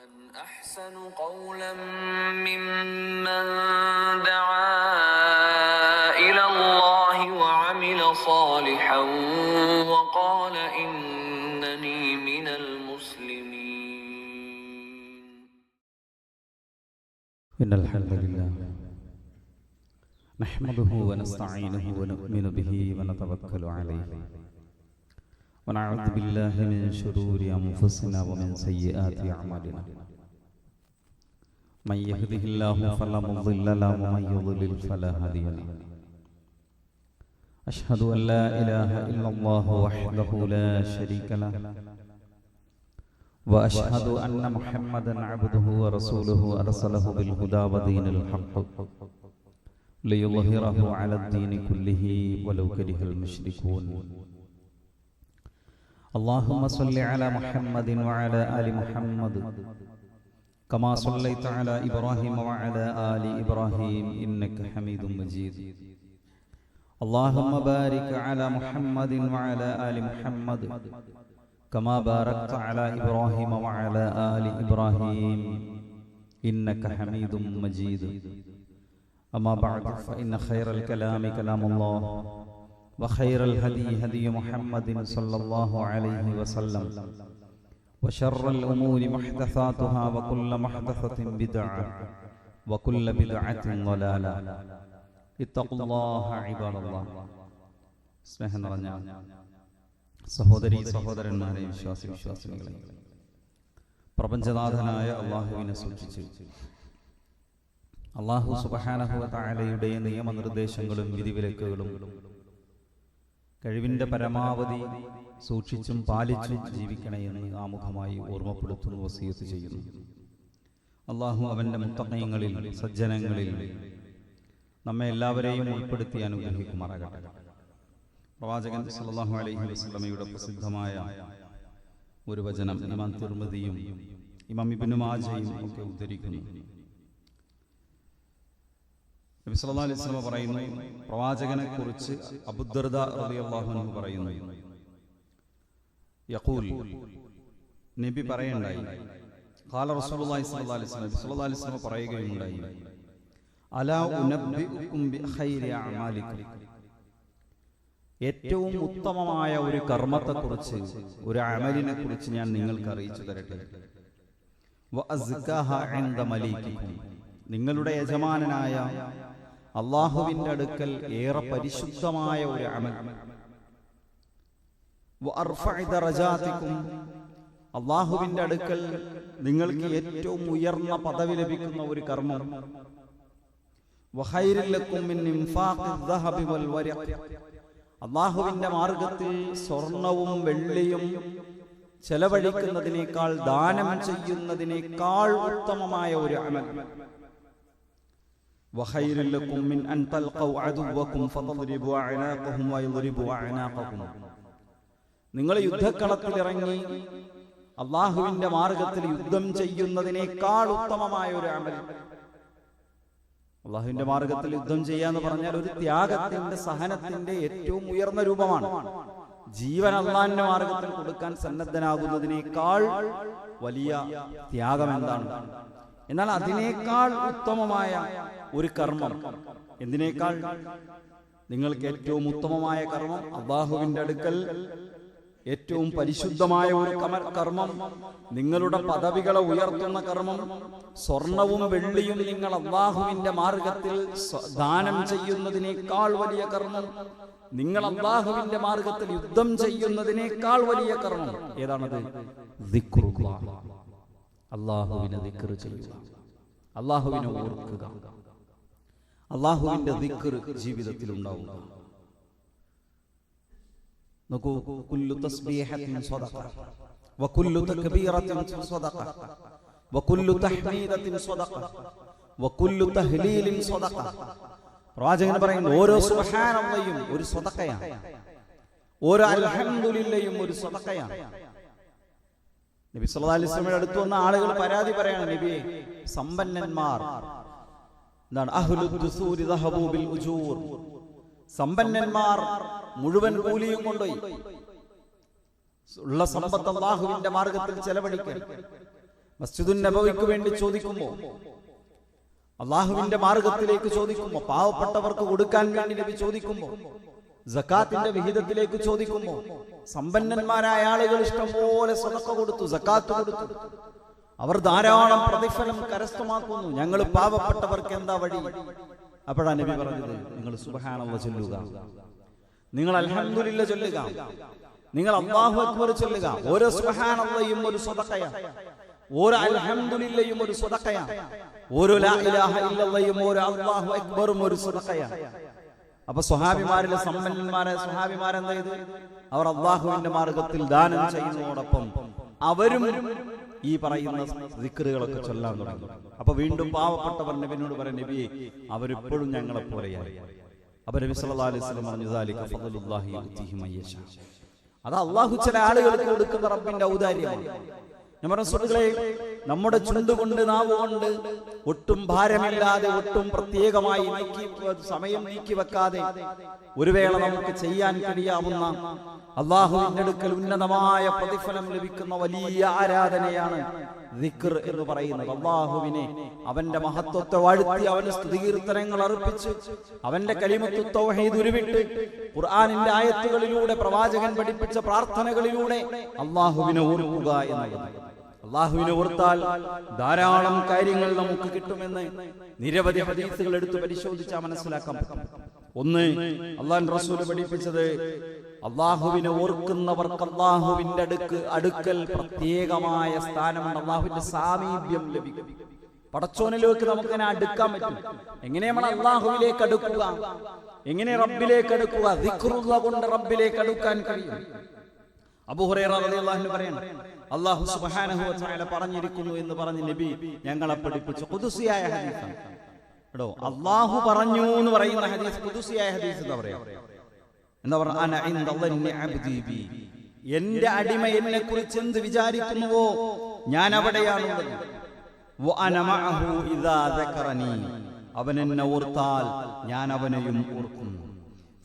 ومن أحسن قولا ممن دعا إلى الله وعمل صالحا وقال إنني من المسلمين. إن الحمد لله نحمده ونستعينه ونؤمن به ونتوكل عليه ونعوذ بالله من شرور أنفسنا ومن سيئات أعمالنا. من يهده الله فلا مضل له ومن يضلل فلا هادي له. أشهد أن لا إله إلا الله وحده لا شريك له وأشهد أن محمدا عبده ورسوله أرسله بالهدى ودين الحق ليظهره على الدين كله ولو كره المشركون. اللهم صل على محمد وعلى آل محمد كما صليت على إبراهيم وعلى آل إبراهيم إنك حميد مجيد. اللهم بارك على محمد وعلى آل محمد كما باركت على إبراهيم وعلى آل إبراهيم إنك حميد مجيد. أما بعد فإن خير الكلام كلام الله وخير الهدي هدي محمد صلى الله عليه وسلم وشر الأمور محدثاتها وكل محدثة بدعة وكل بدعة ضلالة. اتقوا الله عباد الله. സ്നേഹം നിറഞ്ഞ സഹോദരീ സഹോദരന്മാരെ, വിശ്വാസികളെ, പ്രപഞ്ചനാഥനായ അള്ളാഹുവിനെ സൂക്ഷിച്ച് അള്ളാഹു സുബ്ഹാനഹു വ തആലയുടെ നിയമനിർദ്ദേശങ്ങളും വിധിവിലക്കുകളും കഴിവിന്റെ പരമാവധി സൂക്ഷിച്ചും പാലിച്ചും ജീവിക്കണേ എന്ന് ആമുഖമായി ഓർമ്മപ്പെടുത്തുന്നു, വസിയത്ത് ചെയ്യുന്നു. അള്ളാഹു അവന്റെ മുത്തഖീങ്ങളിൽ, സജ്ജനങ്ങളിൽ നമ്മെ എല്ലാവരെയും ഉൾപ്പെടുത്തി അനുഗ്രഹിക്കുമാറാകട്ടെ. പ്രവാചകൻ സല്ലല്ലാഹു അലൈഹി വസല്ലമയുടെ പ്രസിദ്ധമായ ഒരു വചനം ഇമാം തിർമിദിയും ഇമാം ഇബ്നു മാജയും ഒക്കെ ഉദ്ധരിക്കുന്നു. നബി സല്ലല്ലാഹു അലൈഹി വസല്ലം പറയുന്നു, പ്രവാചകനെ കുറിച്ച് അബൂദർദ റളിയല്ലാഹു അൻഹു പറയുന്നു, യഖൂൽ, നബി പറയണ്ടായി, ഖാല റസൂലുള്ളാഹി സ്വല്ലല്ലാഹു അലൈഹി വസല്ലം, സ്വല്ലല്ലാഹു അലൈഹി വസല്ലം പറയുകയുണ്ടായി, അലാ ഉനബ്ബിഉകും ബിഖൈരി അഅമാലികും, ഏറ്റവും ഉത്തമമായ ഒരു കർമ്മത്തെക്കുറിച്ച്, ഒരു അമലിനെ കുറിച്ച് ഞാൻ നിങ്ങൾക്ക് അറിയിച്ചു തരട്ടെ. വഅസ്കാഹ ഇൻദ മലീകികും, നിങ്ങളുടെ യജമാനനായ അള്ളാഹുവിന്റെ അടുക്കൽ ഏറെ പരിശുദ്ധമായ ഒരു അമൽ. വഅർഫഅ ദറജാതികും, അള്ളാഹുവിന്റെ അടുക്കൽ നിങ്ങൾക്ക് ഏറ്റവും ഉയർന്ന പദവി ലഭിക്കുന്ന ഒരു കർമ്മം. വഖൈറുൽ ലക്കും മിൻ ഇൻഫാഖിദ് ദഹബി വൽ വരഖ്, അള്ളാഹുവിന്റെ മാർഗത്തിൽ സ്വർണവും വെള്ളിയും ചെലവഴിക്കുന്നതിനേക്കാൾ, ദാനം ചെയ്യുന്നതിനേക്കാൾ ഉത്തമമായ ഒരു അമൽ. വഖൈറുൽ ലക്കും മിൻ അൻ തൽഖൗ അദുവക്കും ഫതദ്രിബു അഅനാഖഹും വയദ്രിബു അഅനാഖകും, നിങ്ങൾ യുദ്ധക്കളത്തിൽ ഇറങ്ങി അള്ളാഹുവിന്റെ മാർഗത്തിൽ യുദ്ധം ചെയ്യുന്നതിനേക്കാൾ ഉത്തമമായ ഒരു അമൽ. അള്ളാഹുവിന്റെ മാർഗത്തിൽ യുദ്ധം ചെയ്യാന്ന് പറഞ്ഞാൽ ഒരു ത്യാഗത്തിന്റെ, സഹനത്തിന്റെ ഏറ്റവും ഉയർന്ന രൂപമാണ്. ജീവൻ അള്ളാഹിന്റെ മാർഗത്തിൽ കൊടുക്കാൻ സന്നദ്ധനാകുന്നതിനേക്കാൾ വലിയ ത്യാഗം എന്താണ്? എന്നാൽ അതിനേക്കാൾ ഉത്തമമായ ഒരു കർമ്മം, എന്തിനേക്കാൾ? നിങ്ങൾക്ക് ഏറ്റവും ഉത്തമമായ കർമ്മം, അള്ളാഹുവിന്റെ അടുക്കൽ ഏറ്റവും പരിശുദ്ധമായ ഒരു കർമ്മം, നിങ്ങളുടെ പദവികളെ ഉയർത്തുന്ന കർമ്മം, സ്വർണവും വെള്ളിയും നിങ്ങൾ അള്ളാഹുവിന്റെ മാർഗത്തിൽ ദാനം ചെയ്യുന്നതിനേക്കാൾ വലിയ കർമ്മം, നിങ്ങൾ അള്ളാഹുവിന്റെ മാർഗത്തിൽ യുദ്ധം ചെയ്യുന്നതിനേക്കാൾ വലിയ കർമ്മം ഏതാണത്? ദിക്റുല്ലാഹ്, അള്ളാഹുവിനെ ദിക്ർ ചെയ്യുക, അള്ളാഹുവിനെ ഓർക്കുക, അള്ളാഹുവിന്റെ ദിക്ർ ജീവിതത്തിൽ ഉണ്ടാവുക. നോക്കൂ, കുല്ലു തസ്ബീഹത്തിൻ സ്വദഖ വകുല്ലു തക്ബീറത്തിൻ സ്വദഖ വകുല്ലു തഹ്മീദത്തിൻ സ്വദഖ വകുല്ലു തഹ്ലീലിൻ സ്വദഖ. പ്രവാചകൻ പറയുന്നു, ഓരോ സുബ്ഹാനല്ലാഹും ഒരു സ്വദഖയാണ്, ഓരോ അൽഹംദുലില്ലയും ഒരു സ്വദഖയാണ്. നബി സല്ലല്ലാഹു അലൈഹി വസല്ലമയുടെ അടുത്ത് വന്ന ആളുകൾ പരാതി പറയാണ്, നബിയെ, സമ്പന്നന്മാർ എന്താണ് അഹ്ലുദ് ദുസൂരി ദഹബു ബിൽ ഉജൂർ, സമ്പന്നന്മാർ മുഴുവൻ കൂലിയും കൊണ്ടുപോയി, ഉള്ള സമ്പത്ത് അല്ലാഹുവിന്റെ മാർഗത്തിൽ ചെലവഴിക്കാൻ. മസ്ജിദുൻ നബവിക്ക് വേണ്ടി ചോദിക്കുമ്പോൾ, അള്ളാഹുവിന്റെ മാർഗത്തിലേക്ക് ചോദിക്കുമ്പോൾ, പാവപ്പെട്ടവർക്ക് കൊടുക്കാൻ വേണ്ടി നബി ചോദിക്കുമ്പോൾ, സക്കാത്തിന്റെ വിഹിതത്തിലേക്ക് ചോദിക്കുമ്പോൾ, സമ്പന്നന്മാരായ ആളുകൾ ഇഷ്ടംപോലെ സദഖ കൊടുത്തു, സക്കാത്ത് കൊടുത്തു, അവർ ധാരാളം പ്രതിഫലം കരസ്ഥമാക്കുന്നു. ഞങ്ങൾ പാവപ്പെട്ടവർക്ക് എന്താ വഴി? അപ്പോഴാണ് നബി പറഞ്ഞത്, നിങ്ങൾ സുബ്ഹാനല്ലാഹ് ചൊല്ലുക, നിങ്ങൾ അൽഹംദുലില്ലാഹ് ചൊല്ലുക, നിങ്ങൾ അല്ലാഹു അക്ബർ ചൊല്ലുക. ഓരോ സുബ്ഹാനല്ലാഹയും ഒരു സദഖയാണ്, ഓരോ അൽഹംദുലില്ലാഹയും ഒരു സദഖയാണ്, ഓരോ ലാ ഇലാഹ ഇല്ലല്ലാഹയും ഓരോ അല്ലാഹു അക്ബറും ഒരു സദഖയാണ്. അപ്പൊ സ്വഹാബിമാരിലെ സമ്പന്നന്മാരായ സ്വഹാബിമാരെന്താ ചെയ്തു? അവർ അല്ലാഹുവിന്റെ മാർഗത്തിൽ ദാനം ചെയ്യുന്നതോടൊപ്പം അവരും ഈ പറയുന്ന ദിക്റുകളൊക്കെ ചൊല്ലാൻ തുടങ്ങി. അപ്പൊ വീണ്ടും പാവപ്പെട്ടവർ നബിയോട് പറയും, നബിയെ അവരിപ്പോഴും ഞങ്ങളെ പോലെയായി. അപ്പൊ നബി സല്ലല്ലാഹു അലൈഹി വസല്ലം പറഞ്ഞു, ദാലിക ഫദ്ലുല്ലാഹി യുതിഹി മയ്യശാ. അത് അല്ലാഹു ചില ആളുകൾക്ക് കൊടുക്കുന്ന റബ്ബിന്റെ ഔദാര്യമാണ്. ഞാൻ പറഞ്ഞ സുഹൃത്തുക്കളെ, നമ്മുടെ ചുണ്ടുകൊണ്ട് നാവുകൊണ്ട് ഒട്ടും ഭാരമില്ലാതെ, ഒട്ടും പ്രത്യേകമായി സമയം നീക്കി വെക്കാതെ ഒരു വേള നമുക്ക് ചെയ്യാൻ കഴിയാവുന്ന അല്ലാഹുവിന്റെ അടുക്കൽ ഉന്നതമായ പ്രതിഫലം ലഭിക്കുന്ന വലിയ ആരാധനയാണ് ദിക്ർ എന്ന് പറയുന്നത്. അല്ലാഹുവിനെ, അവന്റെ മഹത്വത്തെ വാഴ്ത്തി, അവന് സ്തുതികീർത്തനങ്ങൾ അർപ്പിച്ച്, അവന്റെ കലിമത്തു തൗഹീദ് ഉരുവിട്ട്, ഖുർആനിന്റെ ആയത്തുകളിലൂടെ, പ്രവാചകൻ പഠിപ്പിച്ച പ്രാർത്ഥനകളിലൂടെ അല്ലാഹുവിനെ ഓർക്കുക എന്നുള്ളത്. അല്ലാഹുവിനെ ഓർത്താൽ ധാരാളം കാര്യങ്ങൾ നമുക്ക് കിട്ടുമെന്ന് നിരവധി ഹദീസുകൾ എടുത്ത് പരിശോധിച്ചാൽ മനസ്സിലാക്കാൻ പറ്റും. ഒന്ന്, അല്ലാഹുവിന്റെ റസൂൽ പഠിപ്പിച്ചത്, അല്ലാഹുവിനെ ഓർക്കുന്നവർക്ക് അല്ലാഹുവിന്റെ അടുക്കൽ പ്രത്യേകമായ സ്ഥാനമുണ്ട്, അല്ലാഹുവിന്റെ സാമീപ്യം ലഭിക്കും. പടച്ചോനിലേക്ക് നമുക്ക് അടുക്കാൻ പറ്റും. എങ്ങനെ നമ്മൾ അല്ലാഹുവിലേക്ക് അടുക്കുക? എങ്ങനെ റബ്ബിലേക്ക് അടുക്കുക? ദിക്റുള്ള കൊണ്ട് റബ്ബിലേക്ക് അടുക്കാൻ കഴിയും. അബൂ ഹുറൈറ റളിയല്ലാഹു അൻഹു പറയാണ്, അല്ലാഹു സുബ്ഹാനഹു വ തആല പറഞ്ഞിരിക്കുന്നു എന്ന് പറഞ്ഞ് നബി ഞങ്ങളെ പഠിപ്പിച്ച ഖുദ്സിയായ ഹദീസാണ്. കേട്ടോ, അല്ലാഹു പറഞ്ഞു എന്ന് പറയുന്ന ഹദീസ് ഖുദ്സിയായ ഹദീസ് എന്താ പറയാ? എന്താ പറഞ്ഞ? അന ഇൻദ ളന്നി അബ്ദി ബി, എന്റെ അടിമ എന്നെ കുറിച്ച് എന്ത് വിചാരിക്കുന്നുവോ ഞാൻ അവിടെയാണുള്ളത്. വ അന മഅഹു ഇദാ ദക്കറനി, അവൻ എന്നെ ഓർത്താൽ ഞാൻ അവനെയും ഓർക്കുന്നു.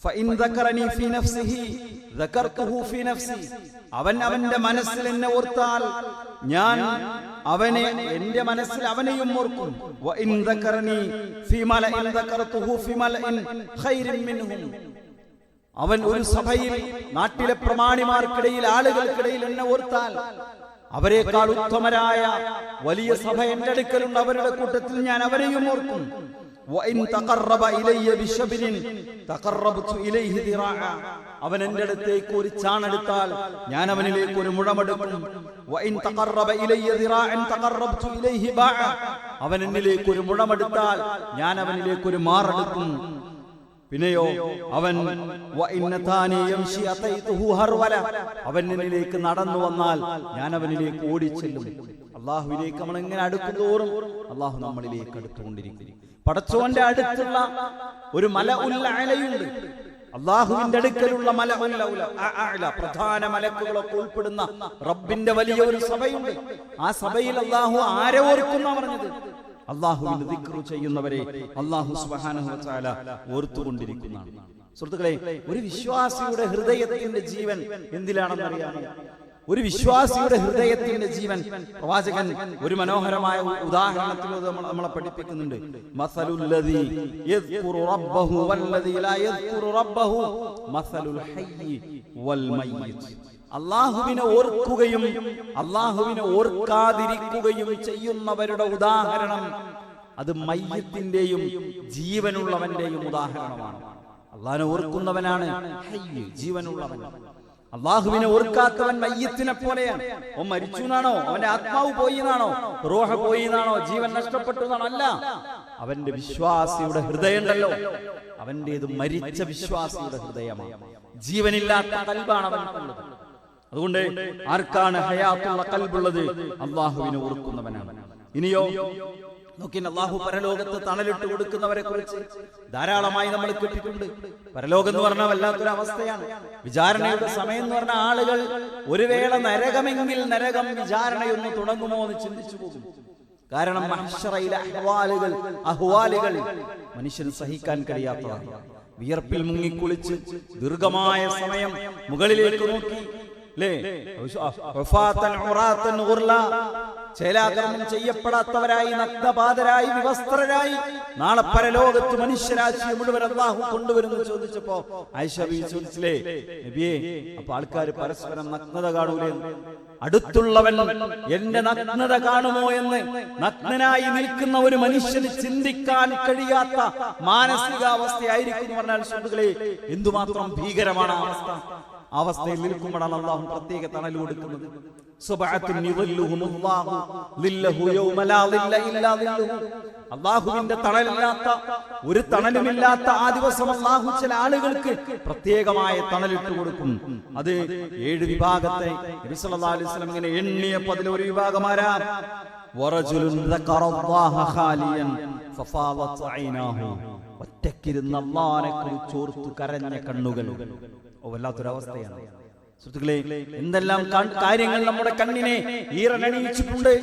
ഫഇൻ ദക്കറനി ഫീ നഫ്സിഹി ദക്കർതുഹു ഫീ നഫ്സി, അവൻ അവന്റെ മനസ്സിൽ എന്നെ ഓർത്താൽ ഞാൻ അവനെ, എന്റെ മനസ്സിൽ അവനെയും ഓർക്കും. വ ഇൻ ദക്കറനി ഫീ മലഇൻ ദക്കർതുഹു ഫീ മലഇൻ ഖൈറിൻ മിൻഹും, അവൻ ഒരു സഭയിൽ, നാട്ടിലെ പ്രമാണിമാർക്കിടയിൽ, ആളുകൾക്കിടയിൽ എന്നെ ഓർത്താൽ അവരെക്കാൾ ഉത്തമരായ വലിയ സഭ എന്റെ അടുക്കലുണ്ട്, അവരുടെ കൂട്ടത്തിൽ ഞാൻ അവരെയും ഓർക്കും. وَإِن تَقَرَّبَ إِلَيَّ بِشَبْرٍ تَقَرَّبْتُ إِلَيْهِ ذِرَاعًا, അവൻ എൻ്റെ അടുത്തേക്ക് ഒരു ചാണെടുത്താൽ ഞാൻ അവനിലേക്ക് ഒരു മുഴമെടുക്കും. وَإِن تَقَرَّبَ إِلَيَّ ذِرَاعًا تَقَرَّبْتُ إِلَيْهِ بَاعًا, അവൻ എന്നിലേക്ക് ഒരു മുഴമെടുത്താൽ ഞാൻ അവനിലേക്ക് ഒരു മാറെടുക്കും. പിന്നെയോ അവൻ അവൻ എന്നിലേക്ക് നടന്നു വന്നാൽ ഞാൻ അവനിലേക്ക് ഓടിച്ചെല്ലും. അള്ളാഹുവിലേക്ക് നമ്മൾ എങ്ങനെ അടുക്കുന്തോറും അള്ളാഹു നമ്മളിലേക്ക് അടുത്തുകൊണ്ടിരിക്കും. പടച്ചോന്റെ അടുത്തുള്ള ഒരു മലഉൽ അഅലയുണ്ട്, അള്ളാഹുവിന്റെ അടുക്കലുള്ള മലഉൽ അഅല, പ്രധാന മലക്കുകളൊക്കെ ഉൾപ്പെടുന്ന റബ്ബിന്റെ വലിയ ഒരു സഭയുണ്ട്. ആ സഭയിൽ അള്ളാഹു ആരെ ഓർക്കുന്ന പറഞ്ഞത്? അല്ലാഹുവിന്റെ ദിക്ർ ചെയ്യുന്നവരെ അല്ലാഹു സുബ്ഹാനഹു വ തആല ഓർത്തുകൊണ്ടിരിക്കുന്നതാണ്. സുഹൃത്തുക്കളെ, ഒരു വിശ്വാസിയുടെ ഹൃദയത്തിന്റെ ജീവൻ എന്തിലാണെന്ന് അറിയാമോ? ഒരു വിശ്വാസിയുടെ ഹൃദയത്തിന്റെ ജീവൻ പ്രവാചകൻ ഒരു മനോഹരമായ ഉദാഹരണത്തിലൂടെ നമ്മളെ പഠിപ്പിക്കുന്നുണ്ട്. മസലുൽ ലദീ യദ്കുറു റബ്ബഹു വല്ലദീ ലാ യദ്കുറു റബ്ബഹു മസലുൽ ഹയ്യി വൽ മയ്യിത്ത്. അല്ലാഹുവിനെ ഓർക്കുകയും അല്ലാഹുവിനെ ഓർക്കാതിരിക്കുകയും ചെയ്യുന്നവരുടെ ഉദാഹരണം അത് മയ്യിത്തിന്റെയും ജീവനുള്ളവന്റെയും ഉദാഹരണമാണ്. അല്ലാഹുവിനെ ഓർക്കുന്നവനാണ് ഹയ്യ്, ജീവനുള്ളവൻ. അല്ലാഹുവിനെ ഓർക്കാത്തവൻ മയ്യിത്തിനെ പോലെയാണ്. അവൻ മരിച്ചു എന്നാണോ, അവന്റെ ആത്മാവ് പോയി എന്നാണോ, റൂഹ പോയി എന്നാണോ, ജീവൻ നഷ്ടപ്പെട്ടു എന്നാണോ? അല്ല, അവന്റെ വിശ്വാസിയുടെ ഹൃദയം ഉണ്ടല്ലോ, അവന്റേത് മരിച്ച വിശ്വാസിയുടെ ഹൃദയമാണ്, ജീവനില്ലാത്ത കൽബാണ് അവനുള്ളത്. അതുകൊണ്ട് ആർക്കാണ് ഹയാത്തുള്ള കൽബുള്ളത്? അല്ലാഹുവിനെ ഓർക്കുന്നവനാണ്. ഇനിയോ നോക്കി, അല്ലാഹു പരലോകത്ത് തണലിട്ട് കൊടുക്കുന്നവരെ കുറിച്ച് ധാരാളമായി നമ്മൾ കേട്ടിട്ടുണ്ട്. പരലോകം എന്ന് പറഞ്ഞാൽ വല്ലാത്തൊരു അവസ്ഥയാണ്. വിചാരണയുടെ സമയം എന്ന് പറഞ്ഞ ആളുകൾ ഒരു വേള നരകമെങ്കിൽ നരകം വിചാരണയൊന്ന് തുടങ്ങുമോ എന്ന് ചിന്തിച്ചു പോകും. കാരണം മഹ്ശറയിലെ അഹ്വാലുകൾ മനുഷ്യന് സഹിക്കാൻ കഴിയാത്തതാണ്. വിയർപ്പിൽ മുങ്ങിക്കുളിച്ച് ദീർഘമായ സമയം മുകളിലേക്ക് നോക്കി, ചേലാകർമ്മം ചെയ്യപ്പെടാത്തവരായി, നഗ്നപാതരായി, വിവസ്ത്രരായി നാളെ പരലോകത്ത് മനുഷ്യരാശിയെ മുഴുവൻ അല്ലാഹു കൊണ്ടുവരുന്നു ചോദിച്ചപ്പോ ആയിഷ ബീവി ചോദിച്ചില്ലേ, നബിയേ അപ്പൊ ആൾക്കാർ പരസ്പരം നഗ്നത കാണൂലേ? അടുത്തുള്ളവൻ എന്റെ നഗ്നത കാണുമോ എന്ന് നഗ്നനായി നിൽക്കുന്ന ഒരു മനുഷ്യന് ചിന്തിക്കാൻ കഴിയാത്ത മാനസികാവസ്ഥയായിരിക്കും എന്ന് പറഞ്ഞാൽ സുഹൃത്തുക്കളെ, എന്തുമാത്രം ഭീകരമാണ് അവസ്ഥ. അവസ്ഥയിൽ നിൽക്കുമ്പോഴാണ് അല്ലാഹു പ്രത്യേക തണൽ കൊടുക്കുന്നത്. അല്ലാഹുവിന്റെ തണലില്ലാത്ത, ഒരു തണലുമില്ലാത്ത ആ ദിവസം അല്ലാഹു ചില ആളുകൾക്ക് പ്രത്യേകമായ തണലിട്ട് കൊടുക്കും. അത് 7 വിഭാഗത്തെ നബി സല്ലല്ലാഹു അലൈഹി വസല്ലം ഇങ്ങനെ എണ്ണിയപ്പോൾ അതിലൊരു വിഭാഗമാരാ, വറജുലുൻ ദക്കറല്ലാഹ ഖാലിയൻ ഫഫാദത് ഐനാഹു, ഒറ്റക്കിരുന്ന് അല്ലാഹുവിനെ കുറിച്ച് ഓർത്തു കരഞ്ഞ കണ്ണുകൾ. വല്ലാത്തൊരവസ്ഥയാണ് സുഹൃത്തുക്കളെ. എന്തെല്ലാം കാര്യങ്ങൾ നമ്മുടെ കണ്ണിനെ ഈറനണിയിച്ചിട്ടുണ്ട്.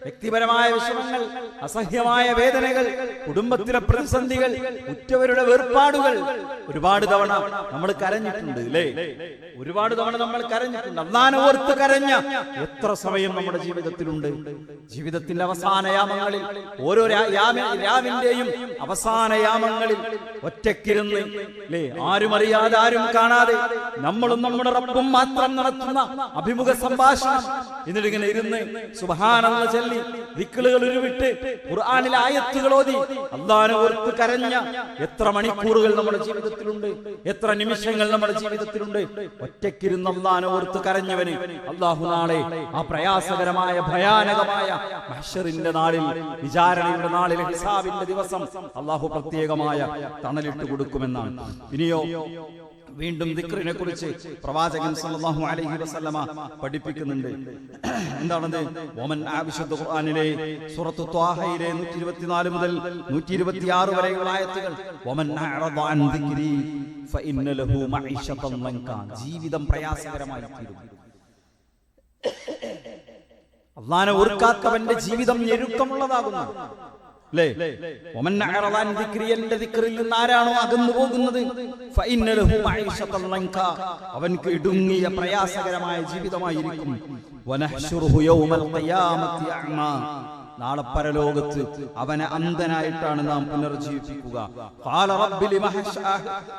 വ്യക്തിപരമായ വിഷമങ്ങൾ, അസഹ്യമായ വേദനകൾ, കുടുംബത്തിലെ പ്രതിസന്ധികൾ, ഉറ്റവരുടെ വേർപാടുകൾ. ഒരുപാട് തവണ നമ്മൾ കരഞ്ഞിട്ടുണ്ട് അല്ലേ? ഒരുപാട് തവണ നമ്മൾ കരഞ്ഞിട്ടുണ്ട്. അല്ലാഹുവിനെ ഓർത്ത് കരഞ്ഞ എത്ര സമയം നമ്മുടെ ജീവിതത്തിലുണ്ട്? ജീവിതത്തിന്റെ അവസാന യാമങ്ങളിൽ, ഓരോ രാവിന്റെയും അവസാന യാമങ്ങളിൽ ഒറ്റക്കിരുന്ന് അല്ലേ, ആരും അറിയാതെ, ആരും കാണാതെ, നമ്മളും നമ്മുടെ റബ്ബും മാത്രം നടത്തുന്ന അഭിമുഖ സംഭാഷണം. എന്നിട്ട് ഇങ്ങനെ ഇരുന്ന് സുബ്ഹാനല്ലാഹ് ചൊല്ലി, ദിക്റുകൾ ഉരുവിട്ട്, ഖുർആനിലെ ആയത്തുകൾ ഓതി അല്ലാഹുവിനെ ഓർത്ത് കരഞ്ഞ എത്ര മണിക്കൂറുകൾ നമ്മുടെ ജീവിതത്തിലുണ്ട്, എത്ര നിമിഷങ്ങൾ നമ്മുടെ ജീവിതത്തിലുണ്ട്. ഒറ്റക്കിരുന്ന് അല്ലാഹുവിനെ ഓർത്ത് കരഞ്ഞവന് അല്ലാഹു നാളെ ആ പ്രയാസകരമായ, ഭയാനകമായ മഹ്ശറിന്റെ നാളിൽ, വിചാരണയുടെ നാളിൽ, ഹിസാബിന്റെ ദിവസം അല്ലാഹു പ്രത്യേകമായ തണലിട്ട് കൊടുക്കുമെന്നാണ്. ഇനിയോ വീണ്ടും ദിക്റിനെ കുറിച്ച് പ്രവാചകൻ സല്ലല്ലാഹു അലൈഹി വസല്ലമ പഠിപ്പിക്കുന്നുണ്ട്. എന്താണത്? വമൻ വിശുദ്ധ ഖുർആനിലെ സൂറത്തു ത്വാഹയിലെ 124 മുതൽ 126 വരെയുള്ള ആയത്തുകൾ, വമൻ അഅറദ അൻ ദിക്രി ഫഇന്ന ലഹു മഈശതൻ ലൻക, ജീവിതം പ്രയാസകരമായി തീരും. അല്ലാഹുവിനെ ഓർക്കാത്തവന്റെ ജീവിതം ഞെരുക്കമുള്ളതാകുന്നു അല്ലേ? വമൻ അഅറദ അൻ ദിക്രി, എന്റെ ദിക്റിൽ നിന്ന് ആരാണോ അകന്നു പോകുന്നത്, ഫഇന്ന ലഹു മഈശതൻ ലൻക, അവൻക്ക് ഇടുങ്ങിയ പ്രയാസകരമായ ജീവിതമായിരിക്കും. വനഹ്ശുറുഹു യൗമൽ ഖിയാമത്തി അഅ്മാ, നാളെ പരലോകത്ത് അവനെ അന്ധനായിട്ടാണ് നാം പുനർജീവിപ്പിക്കുക. ഖാല റബ്ബി ലിമ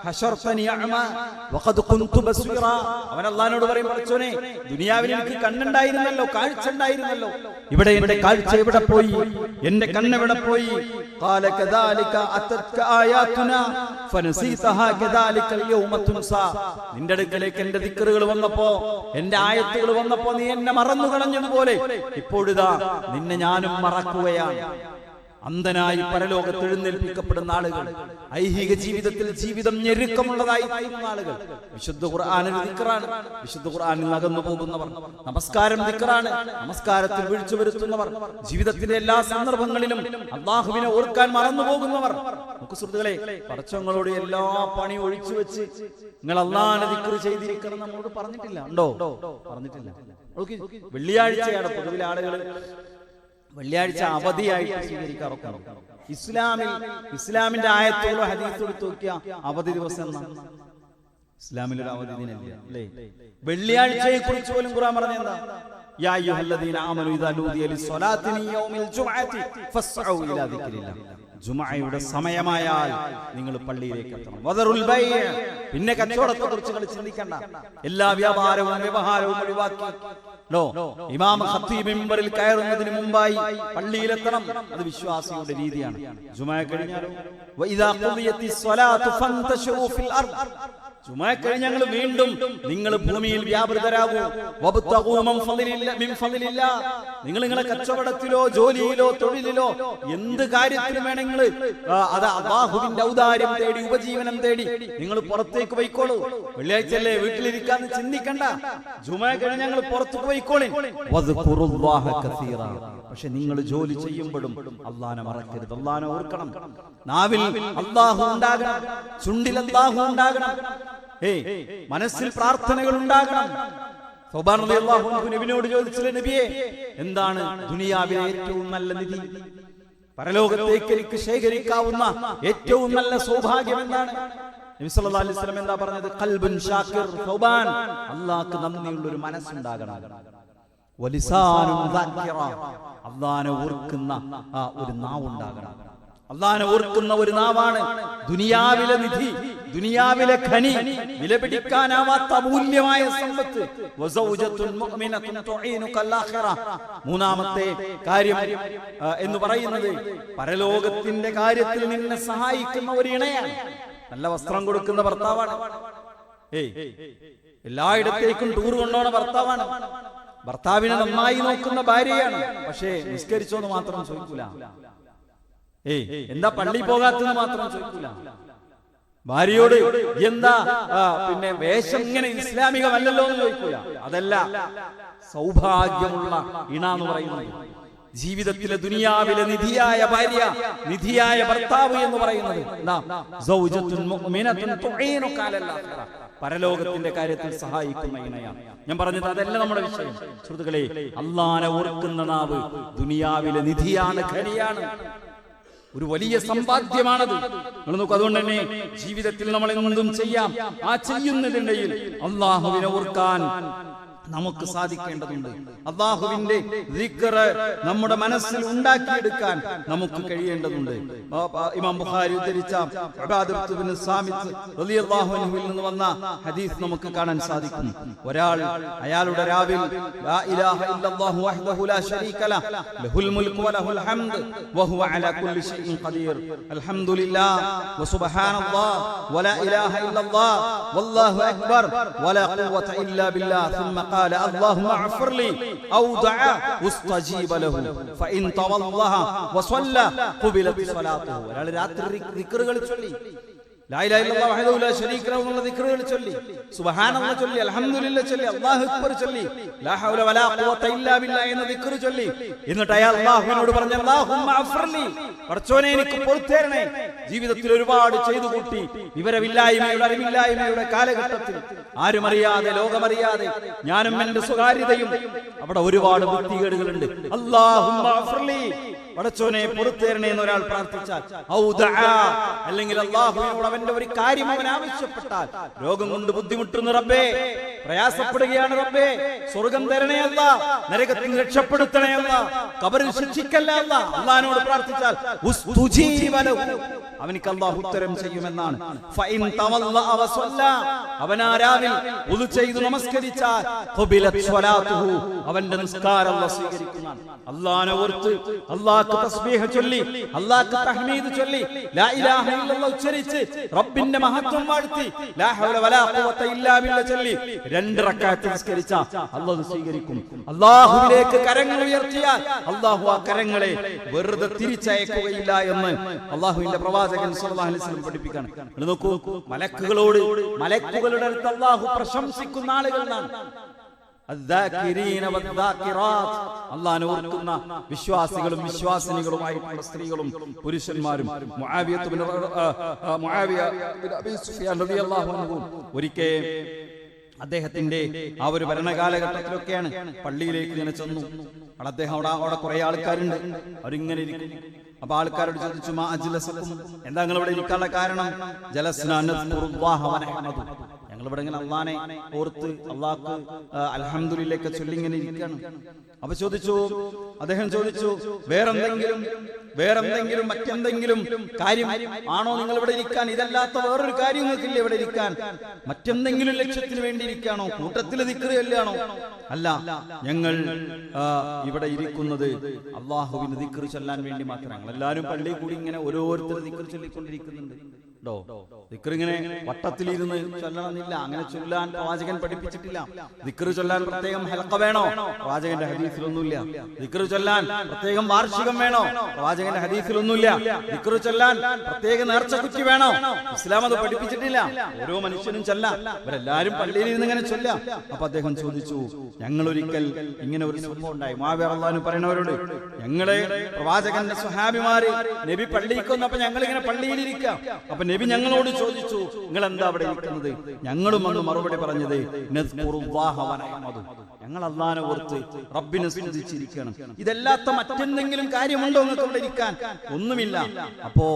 ഹശർതനി അഅ്മാ വഖദ് കുൻതു ബസീറാ, അവൻ അല്ലാഹുവിനോട് പറയും, പടച്ചോനെ ദുനിയാവിൽ എനിക്ക് കണ്ണുണ്ടായിരുന്നല്ലോ, കാഴ്ച ഉണ്ടായിരുന്നല്ലോ, ഇവിടെ എന്റെ കാഴ്ച എവിടെ പോയി, എന്റെ കണ്ണ് എവിടെ പോയി? ഖാല കദാലിക അതത്ക ആയാതുനാ ഫനസീതഹാ കദാലിക യൗമ തുൻസാ, നിന്റെ അടുക്കലേക്ക് എന്റെ ദിക്റുകൾ വന്നപ്പോ, എന്റെ ആയത്തുകൾ വന്നപ്പോ നീ എന്നെ മറന്നു കളഞ്ഞതുപോലെ ഇപ്പോഴിതാ നിന്നെ ഞാനും മറക്കുകയാണ്. അന്ധനായി പരലോകത്ത് എഴുന്നേൽപ്പിക്കപ്പെടുന്ന ആളുകൾ, ഐഹിക ജീവിതത്തിൽ ജീവിതം ഞെരുക്കമുള്ളതായി തീരുന്ന ആളുകൾ. വിശുദ്ധ ഖുർആനിൽ ദിക്റാണ്, വിശുദ്ധ ഖുർആനിൽ അകന്നു പോകുന്നവർ, നമസ്കാരം ദിക്റാണ്, നമസ്കാരത്തിൽ വീഴ്ച വരുത്തുന്നവർ, ജീവിതത്തിന്റെ എല്ലാ സന്ദർഭങ്ങളിലും അല്ലാഹുവിനെ ഓർക്കാൻ മറന്നു പോകുന്നവർ. നമുക്ക് സുഹൃത്തുക്കളെ, പടച്ചവങ്ങളോട് എല്ലാ പണി ഒഴിച്ചു വെച്ച് നിങ്ങൾ അല്ലാഹുവിനെ ദിക്ർ ചെയ്തിരിക്കണം നമ്മളോട് പറഞ്ഞിട്ടില്ല, ഉണ്ടോ? പറഞ്ഞിട്ടില്ല. വെള്ളിയാഴ്ചയാണ് പൊതുവിൽ ആളുകൾ വെള്ളിയാഴ്ച അവധിയായിട്ട് സ്വീകരിക്കാറൊക്കെ. ഇസ്ലാമിന്റെ ആയത്തോളോ ഹദീസ് എടുത്ത് നോക്കിയ അവധി ദിവസം എന്നാണ്. ഇസ്ലാമിലൊരു അവധി ദിനമില്ല അല്ലേ? വെള്ളിയാഴ്ചയെ കുറിച്ച് പോലും ഖുർആൻ പറഞ്ഞെന്താ? യാ അയ്യുഹല്ലദീന ആമനൂ ഇദാ നൂദിയ ലിസ്സലാത്തി മിൻ യൗമിൽ ജുമുഅത്തി ഫസ്ഔ ഇലാ ദിക്രില്ലാഹ്, ജുമുഅയുടെ സമയമായാൽ നിങ്ങൾ പള്ളിയിലേക്ക് എത്തണം. വദറുൽ ബൈ, പിന്നെ കച്ചവടത്തെ കുറിച്ച് നിങ്ങൾ ചിന്തിക്കണ്ട, എല്ലാ വ്യാപാരവും വ്യവഹാരവും ഒഴിവാക്കി ഇമാം ഖത്തീബ് മിമ്പറിൽ കയറുന്നതിന് മുമ്പായി പള്ളിയിലെത്തണം. അത് വിശ്വാസിയുടെ രീതിയാണ്. ജുമുഅ കഴിഞ്ഞാലോ വഇദാ ഖുദിയത്തിസ് സ്വലാത്തു ഫന്തശിറു ഫിൽ അർദ്, ജുമുഅ കഴിഞ്ഞാൽ വീണ്ടും നിങ്ങൾ ഭൂമിയിൽ വ്യാപൃതരാകൂ. വബ്തഗൂ മിൻ ഫളില്ലാ, നിങ്ങൾ നിങ്ങളുടെ കച്ചവടത്തിലോ ജോലിയിലോ തൊഴിലിലോ എന്ത് കാര്യത്തിലും വേണമെങ്കിൽ അത് അല്ലാഹുവിന്റെ ഔദാര്യം തേടി, ഉപജീവനം തേടി നിങ്ങൾ പുറത്തേക്ക് പോയിക്കോളൂ. വെള്ളിയാഴ്ചയല്ലേ വീട്ടിലിരിക്കാന്ന് ചിന്തിക്കണ്ട, ജുമുഅ കഴിഞ്ഞ് ഞങ്ങൾ പുറത്തേക്ക് പോയിക്കോളി. വദ്കുറുല്ലാഹ കസീറ, പക്ഷെ നിങ്ങൾ ജോലി ചെയ്യുമ്പോഴും അല്ലാഹുവിനെ മറക്കരുത്, അല്ലാഹുവിനെ ഓർക്കണം. നാവിൽ അല്ലാഹു ഉണ്ടാകണം, ചുണ്ടിൽ അല്ലാഹു ഉണ്ടാകണം, മനസ്സിൽ പ്രാർത്ഥനകൾ ഉണ്ടാകണം. സൗബാൻ റളിയല്ലാഹു അൻഹു നബിയോട് ചോദിച്ചില്ലേ, നബിയെ എന്താണ് ദുനിയാവിലെ ഏറ്റവും നല്ല നിധി, പരലോകത്തേക്ക് എനിക്ക് ശേഖരിക്കാവുന്ന ഏറ്റവും നല്ല സൗഭാഗ്യം എന്താണ്? നബി സല്ലല്ലാഹു അലൈഹി വസല്ലം എന്താ പറഞ്ഞത്? ഖൽബുൻ ഷാക്കിർ. സൗബാൻ, അല്ലാഹുവിന് നന്ദിയുള്ള ഒരു മനസ്സുണ്ടാകണം. വലിസാനുൻ ദാക്കിറ, അള്ളാനെ ഓർക്കുന്ന ഒരു നാവുണ്ടാകണം. അള്ളാനെ ഓർക്കുന്ന ഒരു നാവാണ് ദുനിയാവിലെ നിധി, ദുനിയാവിലെ ഖനി, വിലപിടിക്കാനാവാത്ത അമൂല്യമായ സമ്പത്ത്. മൂന്നാമത്തെ കാര്യം എന്ന് പറയുന്നത് പരലോകത്തിന്റെ കാര്യത്തിൽ നിന്നെ സഹായിക്കുന്ന ഒരു ഇണയാണ്. നല്ല വസ്ത്രം കൊടുക്കുന്ന ഭർത്താവാണ്. എല്ലായിടത്തേക്കും ടൂർ കൊണ്ടുപോണ ഭർത്താവാണ്. ഭർത്താവിനെ നന്നായി നോക്കുന്ന ഭാര്യയാണ്. പക്ഷേ നിസ്കരിച്ചോന്ന് മാത്രം ചോദിക്കൂല. എന്താ പള്ളി പോകാത്തെന്ന് മാത്രം ചോദിക്കൂല. ഭാര്യയോട് എന്താ പിന്നെ വേഷം ഇങ്ങനെ ഇസ്ലാമികമല്ലല്ലോ എന്ന് ചോദിക്കൂല. അതല്ല സൗഭാഗ്യമുള്ള ഇണ എന്ന് പറയുന്നത്. ജീവിതത്തിലെ ദുനിയാവിലെ നിധിയായ ഭാര്യ, നിധിയായ ഭർത്താവ് എന്ന് പറയുന്നത് പരലോകത്തിന്റെ കാര്യത്തിൽ സഹായിക്കുന്ന ഇണയാണ്. ഞാൻ പറഞ്ഞത് അതല്ല നമ്മുടെ വിഷയം. സുഹൃത്തുക്കളെ, അള്ളാനെ ഓർക്കുന്ന നാവ് ദുനിയാവിലെ നിധിയാണ്, ഖനിയാണ്, ഒരു വലിയ സമ്പാദ്യമാണത്. നിങ്ങൾ നോക്കൂ, അതുകൊണ്ട് തന്നെ ജീവിതത്തിൽ നമ്മൾ എന്തും ചെയ്യാം. ആ ചെയ്യുന്നതിനിടയിൽ അള്ളാഹുവിനെ ഓർക്കാൻ നമുക്ക് സാധിക്കേണ്ടതുണ്ട്. അല്ലാഹുവിന്റെ ദിക്ർ നമ്മുടെ മനസ്സിൽ ഉണ്ടാക്കിയെടുക്കാൻ നമുക്ക് കഴിയേണ്ടതുണ്ട്. ഇമാം ബുഖാരി ഉദ്ധരിച്ച ഉബാദത്ത് ബിൻ സാമിത്ത് റളിയല്ലാഹു അൻഹുവിൽ നിന്ന് വന്ന ഹദീസ് നമുക്ക് കാണാൻ സാധിക്കും. ഒരാൾ അയാളുടെ രാവിൽ ലാ ഇലാഹ ഇല്ലല്ലാഹു വഹ്ദഹു ലാ ശരീക ലഹു ലഹുൽ മുൽക്കു വലഹുൽ ഹംദ് വഹുവ അലാ കുല്ലി ഷൈഇൻ ഖദീർ അൽഹംദുലില്ലാഹ് വസുബ്ഹാനല്ലാഹ് വലാ ഇലാഹ ഇല്ലല്ലാഹ് വല്ലാഹു അക്ബർ വലാ ഖുവത ഇല്ലാ ബില്ലാഹ് ثم قال اللهم اغفر لي او دعا استجيب له فان تولى وصلى قبلت صلاته. ഒരാൾ രാത്രി ദിക്റുകൾ ചൊല്ലി, ലാ ഇലാഹ ഇല്ലല്ലാഹു വഹ്ദഹു ലാ ശരീക ലഹു എന്നുള്ള ദിക്റുകൾ ചൊല്ലി, സുബ്ഹാനല്ലാഹ് ചൊല്ലി, അൽഹംദുലില്ലാഹ് ചൊല്ലി, അല്ലാഹു അക്ബർ ചൊല്ലി, ലാ ഹൗല വലാ ഖുവത ഇല്ലാ ബില്ലാഹ് എന്ന ദിക്ർ ചൊല്ലി. എന്നിട്ട് അയാൾ അല്ലാഹുവിനോട് പറഞ്ഞു, അല്ലാഹുമ്മ അഗ്ഫിർലി, പടച്ചോനെ എനിക്ക് പൊറുത്തേരണേ. ജീവിതത്തിൽ ഒരുപാട് ചെയ്തു കൂട്ടി, വിവരമില്ലായ്മയുടെ അറിവില്ലായ്മയുടെ കാലഘട്ടത്തിൽ ആരും അറിയാതെ, ലോകമറിയാതെ, ഞാനും എന്റെ സ്വകാര്യതയും, അവിടെ ഒരുപാട് വൃത്തികേടുകളുണ്ട്. അല്ലാഹുമ്മ അഗ്ഫിർലി, പടച്ചോനെ പൊറുത്തേരണേ എന്ന് ഒരാൾ പ്രാർത്ഥിച്ചാൽ, ഔ ദഅ, അല്ലെങ്കിൽ അല്ലാഹുവിനോട് അവന്റെ ഒരു കാര്യം അവൻ ആവശ്യപ്പെട്ടാൽ, രോഗം കൊണ്ട് ബുദ്ധിമുട്ടുന്ന റബ്ബേ, പ്രയാസപ്പെടുകയാണ് റബ്ബേ, സ്വർഗം തരണേ അല്ലാ, നരകത്തിൽ രക്ഷപ്പെടുത്തണേ അല്ലാ, ഖബറിൽ ശിക്ഷിക്കല്ലേ അല്ലാ, അല്ലാഹുവിനോട് പ്രാർത്ഥിച്ചാൽ ഉസ്തുജീബ ലഹു, അവനിക്ക് അല്ലാഹു ഉത്തരം ചെയ്യുമെന്നാണ്. ഫഇൻ തവല്ല വസല്ല, അവൻ ആരാവിൽ വുളു ചെയ്തു നമസ്കരിച്ചാൽ ഖുബിലത് സ്വലാത്തുഹു, അവന്റെ നിസ്കാരം അല്ലാഹു സ്വീകരിക്കുന്നതാണ്. അല്ലാഹുവിനെ ഓർത്ത്, അല്ലാഹുക്ക് തസ്ബീഹ് ചൊല്ലി, അല്ലാഹുക്ക് തഹ്മീദ് ചൊല്ലി, ലാ ഇലാഹ ഇല്ലല്ലാഹ് ഉച്ചരിച്ച് റബ്ബിന്റെ മഹത്വം വാഴ്ത്തി, ലാ ഹൗല വലാ ഖുവത ഇല്ലാ ബില്ലാഹ് ചൊല്ലി 2 റക്അത്ത് നിസ്കരിച്ച അല്ലാഹു സ്വീകരിക്കും. അല്ലാഹുവിലേക്ക് കരങ്ങൾ ഉയർത്തിയാൽ അല്ലാഹു ആ കരങ്ങളെ വെറുതെ തിരിച്ചയക്കുകയില്ല എന്ന് അല്ലാഹുവിന്റെ പ്രവാചകൻ സല്ലല്ലാഹു അലൈഹി വസല്ലം പഠിപ്പിക്കുകയാണ്. നിങ്ങൾ നോക്കൂ, മലക്കുകളുടെ അടുത്ത് അല്ലാഹു പ്രശംസിക്കുന്ന ആളുകളാണ് അല്ലാഹുവിനെ ഓർക്കുന്ന വിശ്വാസികളും വിശ്വാസിനികളുമായിട്ടുള്ള സ്ത്രീകളും പുരുഷന്മാരും. മുആവിയ ബിൻ അബീ സുഫിയാൻ റളിയല്ലാഹു അൻഹു ഒരിക്കൽ അദ്ദേഹത്തിന്റെ ആ ഒരു ഭരണകാലഘട്ടത്തിലൊക്കെയാണ് പള്ളിയിലേക്ക് ഇങ്ങനെ ചെന്നു. അദ്ദേഹം അവിടെ കുറെ ആൾക്കാരുണ്ട്, അവരിങ്ങനെ ഇരിക്കും. അപ്പൊ ആൾക്കാരോട് ചോദിച്ചു, മാ അജ്ലസകും, എന്താ നിങ്ങൾ ഇവിടെ ഇരിക്കാനുള്ള കാരണം? ജലസ്നാ നസ്കുറുല്ലാഹ വനഹ്മദു, ഞങ്ങളിവിടെ ഇങ്ങനെ അള്ളാനെ ഓർത്ത് അള്ളാഹ്ക്ക് അൽഹംദുലില്ലയൊക്കെ ചൊല്ലി ഇങ്ങനെ ഇരിക്കുകയാണ്. അപ്പൊ അദ്ദേഹം ചോദിച്ചു, വേറെന്തെങ്കിലും മറ്റെന്തെങ്കിലും കാര്യം ആണോ നിങ്ങൾ ഇവിടെ ഇരിക്കാൻ? ഇതല്ലാത്ത വേറൊരു കാര്യം നിങ്ങൾക്കില്ല ഇവിടെ ഇരിക്കാൻ? മറ്റെന്തെങ്കിലും ലക്ഷ്യത്തിന് വേണ്ടി ഇരിക്കുകയാണോ? കൂട്ടത്തിൽ ദിക്ർ ചൊല്ലുകയാണോ? അല്ല, ഞങ്ങൾ ഇവിടെ ഇരിക്കുന്നത് അള്ളാഹുവിന് ദിക്ർ ചൊല്ലാൻ വേണ്ടി മാത്രം. ഞങ്ങളെല്ലാവരും പള്ളിയിൽ കൂടി ഇങ്ങനെ ഓരോരുത്തർ ദിക്ർ ചൊല്ലിക്കൊണ്ടിരിക്കുന്നുണ്ട്. ദിക്ർ ഇങ്ങനെ വട്ടത്തിലിരുന്ന് ചൊല്ലണമെന്നില്ല, അങ്ങനെ ചൊല്ലാൻ പ്രവാചകൻ പഠിപ്പിച്ചിട്ടില്ല. ദിക്ർ ചൊല്ലാൻ പ്രത്യേകം ഹൽഖ വേണോ? പ്രവാചകന്റെ ഹദീസിലൊന്നുമില്ല. ദിക്ർ ചൊല്ലാൻ പ്രത്യേകം വാർഷികം വേണോ? പ്രവാചകന്റെ ഹദീസിലൊന്നുമില്ല. ദിക്ർ ചൊല്ലാൻ പ്രത്യേക നേർച്ചക്കുറ്റി വേണോ? ഇസ്ലാം അത് പഠിപ്പിച്ചിട്ടില്ല. ഓരോ മനുഷ്യനും ചൊല്ലാം, ഇവരെല്ലാരും പള്ളിയിൽ ഇരുന്ന് ഇങ്ങനെ ചൊല്ലാം. അപ്പൊ അദ്ദേഹം ചോദിച്ചു, ഞങ്ങൾ ഒരിക്കൽ ഇങ്ങനെ ഒരു സംഭവം ഉണ്ടായി. മുആവിയ റളിയല്ലാഹു അൻഹു പറയുന്നവരോട്, ഞങ്ങളെ പ്രവാചകന്റെ സ്വഹാബിമാര് നബി പള്ളിക്ക് വന്നപ്പോ ഞങ്ങൾ ഇങ്ങനെ പള്ളിയിലിരിക്കാം. അപ്പൊ നബി ഞങ്ങളോട് ചോദിച്ചു, നിങ്ങൾ എന്താ അവിടെ ഇരിക്കുന്നത്? ഞങ്ങളും അന്ന് മറുപടി പറഞ്ഞത്, നസ്കുറുല്ലാഹ വനഹ്മദു, ഞങ്ങൾ അല്ലാഹുവിനെ ഓർത്ത് റബ്ബിനെ സ്തുതിച്ചിരിക്കണം. ഇതല്ലാത്ത മറ്റെന്തെങ്കിലും കാര്യമുണ്ടോ നിങ്ങൾക്ക് ഇവിടെ ഇരിക്കാൻ? ഒന്നുമില്ല. അപ്പോ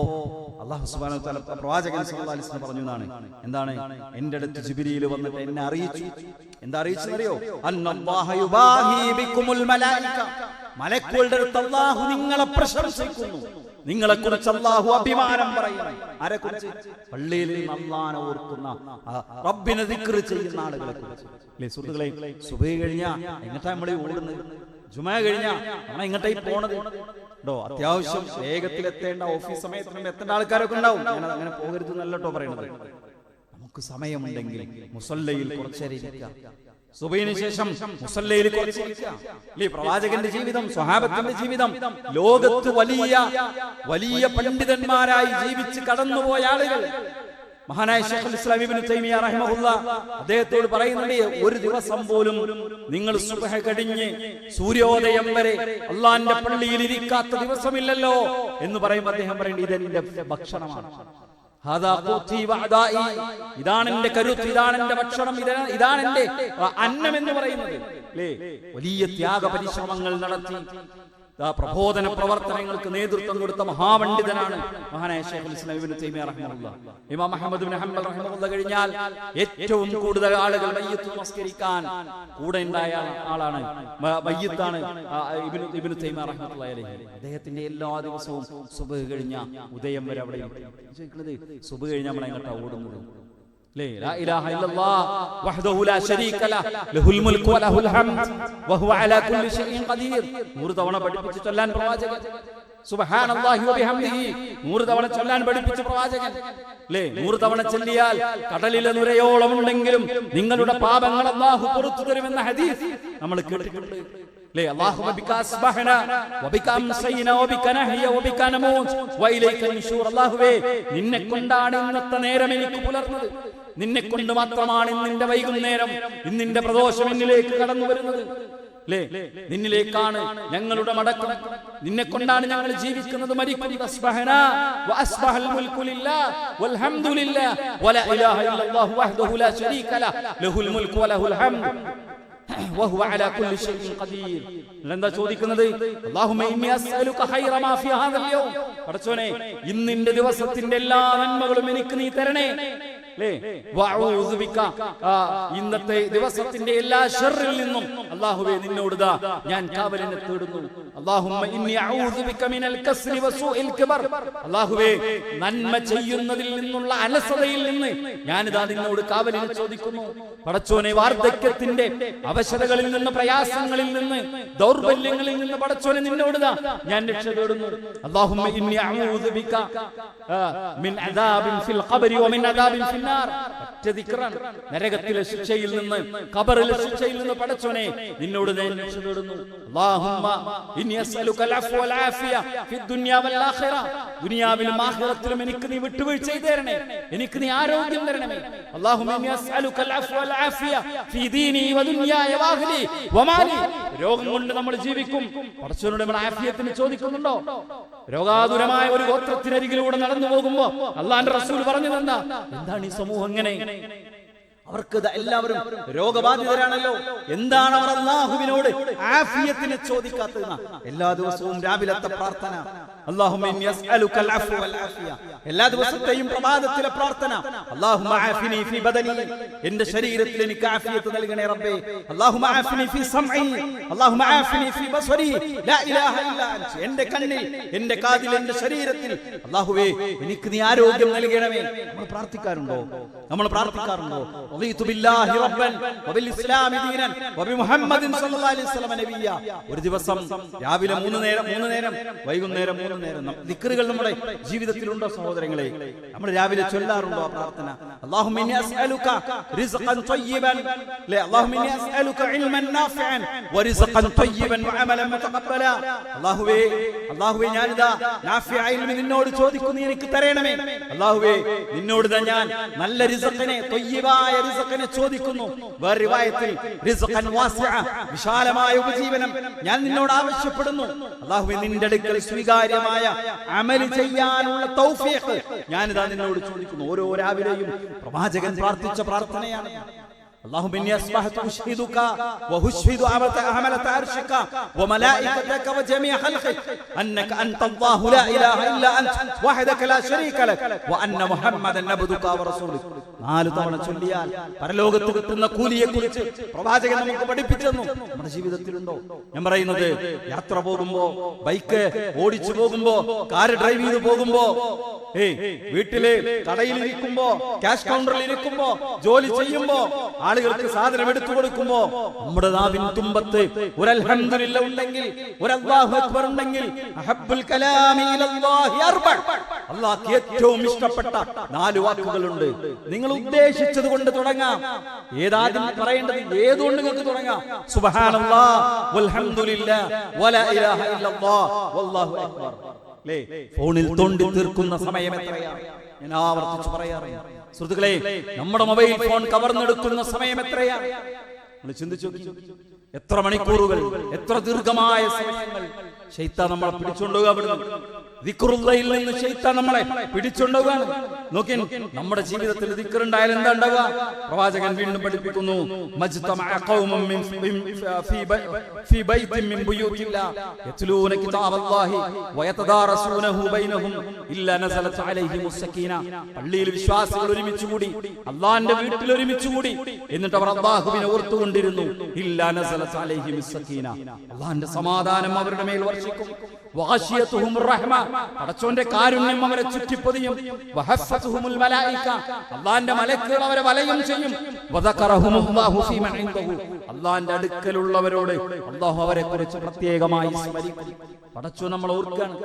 അല്ലാഹു സുബ്ഹാനഹു വ തആല പ്രവാചകൻ സല്ലല്ലാഹു അലൈഹി വസല്ലം പറഞ്ഞതാണ്, എന്താണ്? എന്റെ അടുത്ത് ജിബ്രീൽ വന്നിട്ട് എന്നെ അറിയിച്ചു. എന്താ അറിയിച്ചെന്നറിയോ? അന്നല്ലാഹ യുബാഹി ബികുമുൽ മലായിക, മലക്കുകളുടെ അടുത്ത് അല്ലാഹു നിങ്ങളെ പ്രശംസിക്കുന്നു, നിങ്ങളെക്കുറിച്ച് അല്ലാഹു അഭിമാനം പറയുന്നു. ആരെക്കുറിച്ച്? പള്ളിയിൽ അല്ലാഹനെ ഓർക്കുന്ന, റബ്ബിനെ ദിക്ർ ചെയ്യുന്ന ആളുകളെ കുറിച്ച്. അല്ലേ സുഹൃത്തുക്കളെ, സുബഹി കഴിഞ്ഞാ എങ്ങട്ടാ നമ്മൾ ഓടുന്നത്? ജുമാ കഴിഞ്ഞാ നമ്മൾ എങ്ങോട്ടായി പോണത്? അത്യാവശ്യം വേഗത്തിലെത്തേണ്ട ഓഫീസ് സമയത്തിന് എത്തേണ്ട ആൾക്കാരൊക്കെ ഉണ്ടാവും. അങ്ങനെ പോകരുത് നല്ലട്ടോ പറയണത്. നമുക്ക് സമയമുണ്ടെങ്കിൽ മുസല്ലയിൽ കുറച്ചേരം ഇരിക്കാം. സുബഹിന് ശേഷം മുസല്ലയിൽ കുറച്ചിരിക്കാം. പ്രവാചകന്റെ ജീവിതം, സ്വഹാബത്തിന്റെ ജീവിതം, ലോകത്ത് വലിയ വലിയ പണ്ഡിതന്മാരായി ജീവിച്ച് കടന്നുപോയ ആളുകൾ, മഹാനായ ശൈഖുൽ ഇസ്ലാം ഇബ്നു തൈമിയ്യ റഹിമഹുല്ലാഹ് അദ്ദേഹത്തോട് പറയുന്നുണ്ട്, ഒരു ദിവസം പോലും നിങ്ങൾ സുബ്ഹ് കഴിഞ്ഞ് സൂര്യോദയം വരെ അള്ളാന്റെ പള്ളിയിൽ ഇരിക്കാത്ത ദിവസമില്ലല്ലോ എന്ന് പറയുമ്പോൾ അദ്ദേഹം പറയുന്നത് ഇതെന്റെ ഭക്ഷണമാണ്, ഇതാണ് എന്റെ കരുത്ത്, ഇതാണ് എന്റെ ഭക്ഷണം, ഇതാണ് എന്റെ അന്നം എന്ന് പറയുന്നത്. അല്ലേ, വലിയ ത്യാഗ പരിശ്രമങ്ങൾ നടത്തി പ്രബോധന പ്രവർത്തനങ്ങൾക്ക് നേതൃത്വം കൊടുത്ത മഹാപണ്ഡിതനാണ് മഹാനായ ശൈഖുൽ ഇസ്ലാം ഇബ്നു തൈമിയ്യ റഹിമഹുല്ലാഹ്. ഇമാം അഹ്മദ് ഇബ്നു ഹംബൽ റഹിമഹുല്ലാഹ് കഴിഞ്ഞാൽ ഏറ്റവും കൂടുതൽ ആളുകൾ മയ്യിത്ത് നമസ്കരിക്കാൻ കൂടെ ഉണ്ടായ ആളാണ്, മയ്യിത്താണ് ഇബ്നു തൈമിയ്യ റഹിമഹുല്ലാഹി അലൈഹി. അദ്ദേഹത്തിന്റെ എല്ലാ ദിവസവും സുബ്ഹ് കഴിഞ്ഞ ഉദയം വരെ അവിടെ ചോദിക്കുന്നത്, സുബ്ഹ് കഴിഞ്ഞ നമ്മൾ എങ്ങോട്ടാ ഓടുന്നത്? لا إله إلا الله وحده لا شريك له له الملك وله الحمد وهو على كل شيء قدير. 100 തവണ പഠിപ്പിച്ചു ചൊല്ലാൻ പ്രവാചകൻ. സുബ്ഹാനല്ലാഹി വബിഹംദിഹി 100 തവണ ചൊല്ലാൻ പഠിപ്പിച്ച പ്രവാചകൻ. അല്ലേ, 100 തവണ ചൊല്ലിയാൽ കടലിലെ നുരയോളം ഉണ്ടെങ്കിലും നിങ്ങളുടെ പാപങ്ങൾ അല്ലാഹു പുറത്തു തരുമെന്ന ഹദീസ് നമ്മൾ കേട്ടിട്ടുണ്ട്. اللهم بك أصبحنا وبك أمسينا وبك نحيا وبك نموت وإليك النشور. അല്ലാഹുവേ, നിന്നെ കൊണ്ടാണ് ഇന്നത്തെ നേരം എനിക്ക് പുലർന്നത്, നിന്നെ കൊണ്ട് മാത്രമാണ് ഇന്നിന്റെ വൈകുന്നേരം, ഇന്നിന്റെ പ്രദോഷം എന്നിലേക്ക് കടന്നു വരുന്നത്. അല്ലേ, നിന്നിലേക്കാണ് ഞങ്ങളുടെ മടക്കം, നിന്നെ കൊണ്ടാണ് ഞങ്ങൾ ജീവിക്കുന്നത്, മരിക്കുന്നത്. അസ്ബഹനാ വഅസ്ബഹൽ മുൽക്കു ലില്ലാഹ് വൽഹംദുലില്ലാഹ് വലാ ഇലാഹ ഇല്ലല്ലാഹു വഹ്ദഹു ലാ ശരീക ലഹു ലഹുൽ മുൽക്കു വലഹുൽ ഹംദ് വഹുവ അലാ കുല്ലി ഷൈഇൻ ഖദീർ. എന്താ ചോദിക്കുന്നത്? അല്ലാഹുമ്മ ഇന്നി അസ്അലുക ഖൈറ മാ ഫീ ഹാദൽ യൗം. പടച്ചോനെ, ഇന്നിന്റെ ദിവസത്തിന്റെ എല്ലാ നന്മകളും എനിക്ക് നീ തരണേ. വഅഊദു ബിക, ഇന്നത്തെ ദിവസത്തിന്റെ എല്ലാ ശർറിൽ നിന്നും അല്ലാഹുവേ നിന്നോട് ഞാൻ കാവലിനെ തേടുന്നു. അല്ലാഹുമ്മ ഇന്നി അഊദു ബിക മിനൽ കസ്രി വസൂഇൽ കിബർ. അല്ലാഹുവേ, നന്മ ചെയ്യുന്നതിൽ നിന്നുള്ള അലസതയിൽ നിന്ന് ഞാനിതാ നിന്നോട് കാവലിനെ ചോദിക്കുന്നു. പടച്ചോനെ, വാർദ്ധക്യത്തിന്റെ അവശതകളിൽ നിന്ന്, പ്രയാസങ്ങളിൽ നിന്ന്, ദൗർബല്യങ്ങളിൽ നിന്ന് പടച്ചോനെ നിന്നോട് ഞാൻ രക്ഷ തേടുന്നു. അല്ലാഹുമ്മ ഇന്നി അഊദു ബിക മിൻ അദാബിൻ ഫിൽ ഖബരി വമിൻ അദാബിൻ ഫിൽ നാർ. നരകത്തിലെ ശിക്ഷയിൽ നിന്ന്, ഖബറിലെ ശിക്ഷയിൽ നിന്ന് പടച്ചോനെ നിന്നോട് ഞാൻ രക്ഷ തേടുന്നു. അല്ലാഹുമ്മ ഇന്നി അസ്അലുക അൽഅഫ്വ വൽ ആഫിയ ഫിദ് ദുനിയ വൽ ആഖിറ. ദുനിയാവിലും ആഖിറത്തിലും എനിക്ക് നീ വിട്ടുവീഴ്ച തരണേ, എനിക്ക് നീ ആരോഗ്യം തരണമേ. അല്ലാഹുമ്മ ഇന്നി അസ്അലുക അൽഅഫ്വ വൽ ആഫിയ ഫീ ദീനി വ ദുനിയായ വ അഹ്ലി വ മാലി. രോഗം കൊണ്ട് നമ്മൾ ജീവിക്കും, പടച്ചോനോട് നമ്മൾ ആഫിയത്തിന് ചോദിക്കുന്നുണ്ടോ? രോഗാതുരമായ ഒരു ഗോത്രത്തിനരികിലൂടെ നടന്നു പോകുമ്പോ അല്ലാഹുവിന്റെ റസൂൽ പറഞ്ഞു തന്ന എന്താണ് ഈ സമൂഹം ഇങ്ങനെ? അവർക്ക് എല്ലാവരും രോഗബാധിതരാണല്ലോ. എന്താണ് അവർ അല്ലാഹുവിനോട് ആഫിയത്തിനെ ചോദിക്കാത്തത്? എല്ലാ ദിവസവും രാവിലത്തെ പ്രാർത്ഥന, അല്ലാഹുമ്മ ഇന്നി അസ്അലുക അൽഅഫ്വ വൽ ആഫിയ. എല്ലാ ദിവസത്തെയും പ്രഭാതത്തിലെ പ്രാർത്ഥന, അല്ലാഹുമ്മ ആഫിനി ഫീ ബദനി, എന്റെ ശരീരത്തിൽ എനിക്ക് ആഫിയത്ത് നൽകണേ റബ്ബേ. അല്ലാഹുമ്മ ആഫിനി ഫീ സംഇ, അല്ലാഹുമ്മ ആഫിനി ഫീ ബസരി, ലാ ഇലാഹ ഇല്ലാ അൻത. എന്റെ കണ്ണിൽ, എന്റെ കാതിൽ, എന്റെ ശരീരത്തിൽ അല്ലാഹുവേ എനിക്ക് നീ ആരോഗ്യം നൽകണമേ. നമ്മൾ പ്രാർത്ഥിക്കാറുണ്ടോ? നമ്മൾ പ്രാർത്ഥിക്കാറുണ്ടോ? റളിതു ബില്ലാഹി റബ്ബൻ വബിൽ ഇസ്ലാമി ദീനൻ വബിമുഹമ്മദിൻ സ്വല്ലല്ലാഹു അലൈഹി വസല്ലം നബിയ്യ. ഒരു ദിവസം രാവിലെ 3 നേരം, വൈകുന്നേരം 3 നേരം ദിക്റുകൾ നമ്മുടെ ജീവിതത്തിലുണ്ടോ സഹോദരങ്ങളെ? നമ്മൾ രാവിലെ ചൊല്ലാറുണ്ടോ ആ പ്രാർത്ഥന? അല്ലാഹുമ്മ ഇന്നി അസ്അലുക റിസ്ഖൻ ത്വയ്യിബൻ, അല്ലാഹുമ്മ ഇന്നി അസ്അലുക ഇൽമൻ നാഫിഅൻ വറിസ്ഖൻ ത്വയ്യിബൻ വഅമലൻ മുതഖബ്ബല. അല്ലാഹുവേ ഞാനിതാ നാഫിഅ ഇൽമ നിന്നോട് ചോദിക്കുന്നു, എനിക്ക് തരണമേ. അല്ലാഹുവേ, നിന്നോട് ഞാൻ നല്ല റിസ്ഖിനെ, ത്വയ്യിബായ റിസ്ഖിനെ ചോദിക്കുന്നു. വേറെ റിവായത്തിൽ റിസ്ഖൻ വാസിഅ, വിശാലമായ ഉപജീവനം ഞാൻ നിന്നോട് ആവശ്യപ്പെടുന്നു. അല്ലാഹുവേ, നിന്റെ അടുക്കൽ സ്വീകാര്യമായ അമൽ ചെയ്യാനുള്ള തൗഫീഖ് ഞാനിതാ നിന്നോട് ചോദിക്കുന്നു. ഓരോ രാവിലെയും പ്രവാചകൻ പ്രാർത്ഥിച്ച പ്രാർത്ഥനയാണ്. اللهم إني أصبحت أشهدك وأشهد حملة عرشك وملائكتك وجميع خلقك أنك أنت الله لا إله إلا أنت وحدك لا شريك لك وأن محمدا عبدك ورسولك. 4 തവണ ചൊല്ലിയാൽ പരലോകത്ത് കിട്ടുന്ന കൂലിയെക്കുറിച്ച് പ്രവാചകൻ നമുക്ക് പഠിപ്പിച്ചു തന്നു. നമ്മുടെ ജീവിതത്തിലുണ്ടോ? ഞാൻ പറയുന്നത്, യാത്ര പോകുമ്പോ, ബൈക്ക് ഓടിച്ചു പോകുമ്പോ, കാർ ഡ്രൈവ് ചെയ്ത് പോകുമ്പോ, വീട്ടില് കടയിൽ ഇരിക്കുമ്പോ, ക്യാഷ് കൗണ്ടറിൽ ഇരിക്കുമ്പോ, ജോലി ചെയ്യുമ്പോ, ആളുകൾക്ക് സാധനം എടുത്തു കൊടുക്കുമ്പോ നമ്മുടെ നാവിൻ തുമ്പത്ത് ഒരു അൽഹംദുലില്ലാ ഉണ്ടെങ്കിൽ, ഒരു അല്ലാഹു അക്ബർ ഉണ്ടെങ്കിൽ, അഹബ്ബുൽ കലാമി ഇലല്ലാഹി അർബഅ, അല്ലാഹുവിന് ഏറ്റവും ഇഷ്ടപ്പെട്ട 4 വാക്കുകളുണ്ട്. നിങ്ങൾ ഉദ്ദേശിച്ചത് കൊണ്ട് തുടങ്ങാം. ഏതാദ്യം പറയേണ്ടത്, ഏതുകൊണ്ട് നിങ്ങൾക്ക് തുടങ്ങാം. സുബ്ഹാനല്ലാഹ് വൽഹംദുലില്ലാ വലാ ഇലാഹ ഇല്ലല്ലാഹ് വല്ലാഹു അക്ബർ. ഫോണിൽ തോണ്ടി തീർക്കുന്ന സമയം എത്രയാണ്? ഞാൻ ആവർത്തിച്ച് പറയാറില്ല. സുഹൃത്തുക്കളെ, നമ്മുടെ മൊബൈൽ ഫോൺ കവർന്നെടുക്കുന്ന സമയം എത്രയാണ്? നിങ്ങൾ ചിന്തിച്ചു, എത്ര മണിക്കൂറുകൾ, എത്ര ദീർഘമായ സമയങ്ങൾ ശൈത്താൻ നമ്മളെ പിടിച്ചുകൊണ്ടുപോകുന്നു. ദിക്റുള്ളയിൽ നിന്ന് ശൈത്താൻ നമ്മളെ പിടിച്ചുകൊണ്ടുപോകാണ്. നോക്കി, നമ്മുടെ ജീവിതത്തിൽ ദിക്റുണ്ടായാൽ എന്താ ഉണ്ടാവുക? പ്രവാചകൻ വീണ്ടും പഠിപ്പിക്കുന്നു, മജ്തമഅ ഖൗമുൻ ഫീ ബൈത്തിൻ മിൻ ബുയൂത്തില്ലാഹ് യത്ലൂന കിതാബല്ലാഹി വയതദാറസൂനഹു ബൈനഹും ഇല്ലാ നസലത് അലൈഹിമുസ് സക്കീന. പള്ളിയിൽ വിശ്വാസികൾ ഒരുമിച്ച് കൂടി, അല്ലാഹുവിന്റെ വീട്ടിൽ ഒരുമിച്ച് കൂടി, എന്നിട്ട് അവർ അല്ലാഹുവിനെ ഓർത്തുകൊണ്ടിരുന്നു. ഇല്ലാ നസലത് അലൈഹിമുസ് സക്കീന, അല്ലാഹുവിന്റെ സമാധാനം അവരുടെ മേൽ വർഷിക്കും. വഗശിയതുഹുമുർ റഹ്മ, പടച്ചോന്റെ കാരുണ്യം അവരെ ചുറ്റിപ്പൊതിയും. വഹഫ്ഫതുഹുമുൽ മലായിക, അല്ലാഹുവിന്റെ മലക്കുകൾ അവരെ വലയം ചെയ്യും. വദകറഹുമുല്ലാഹു ഫീമൻ ഇൻദഹു, അല്ലാഹുവിന്റെ അടുക്കലുള്ളവരോട് അല്ലാഹു അവരെ കുറിച്ച് പ്രത്യേകമായി സ്മരിക്കും. പടച്ചോൻ നമ്മളെ ഓർക്കാണ്.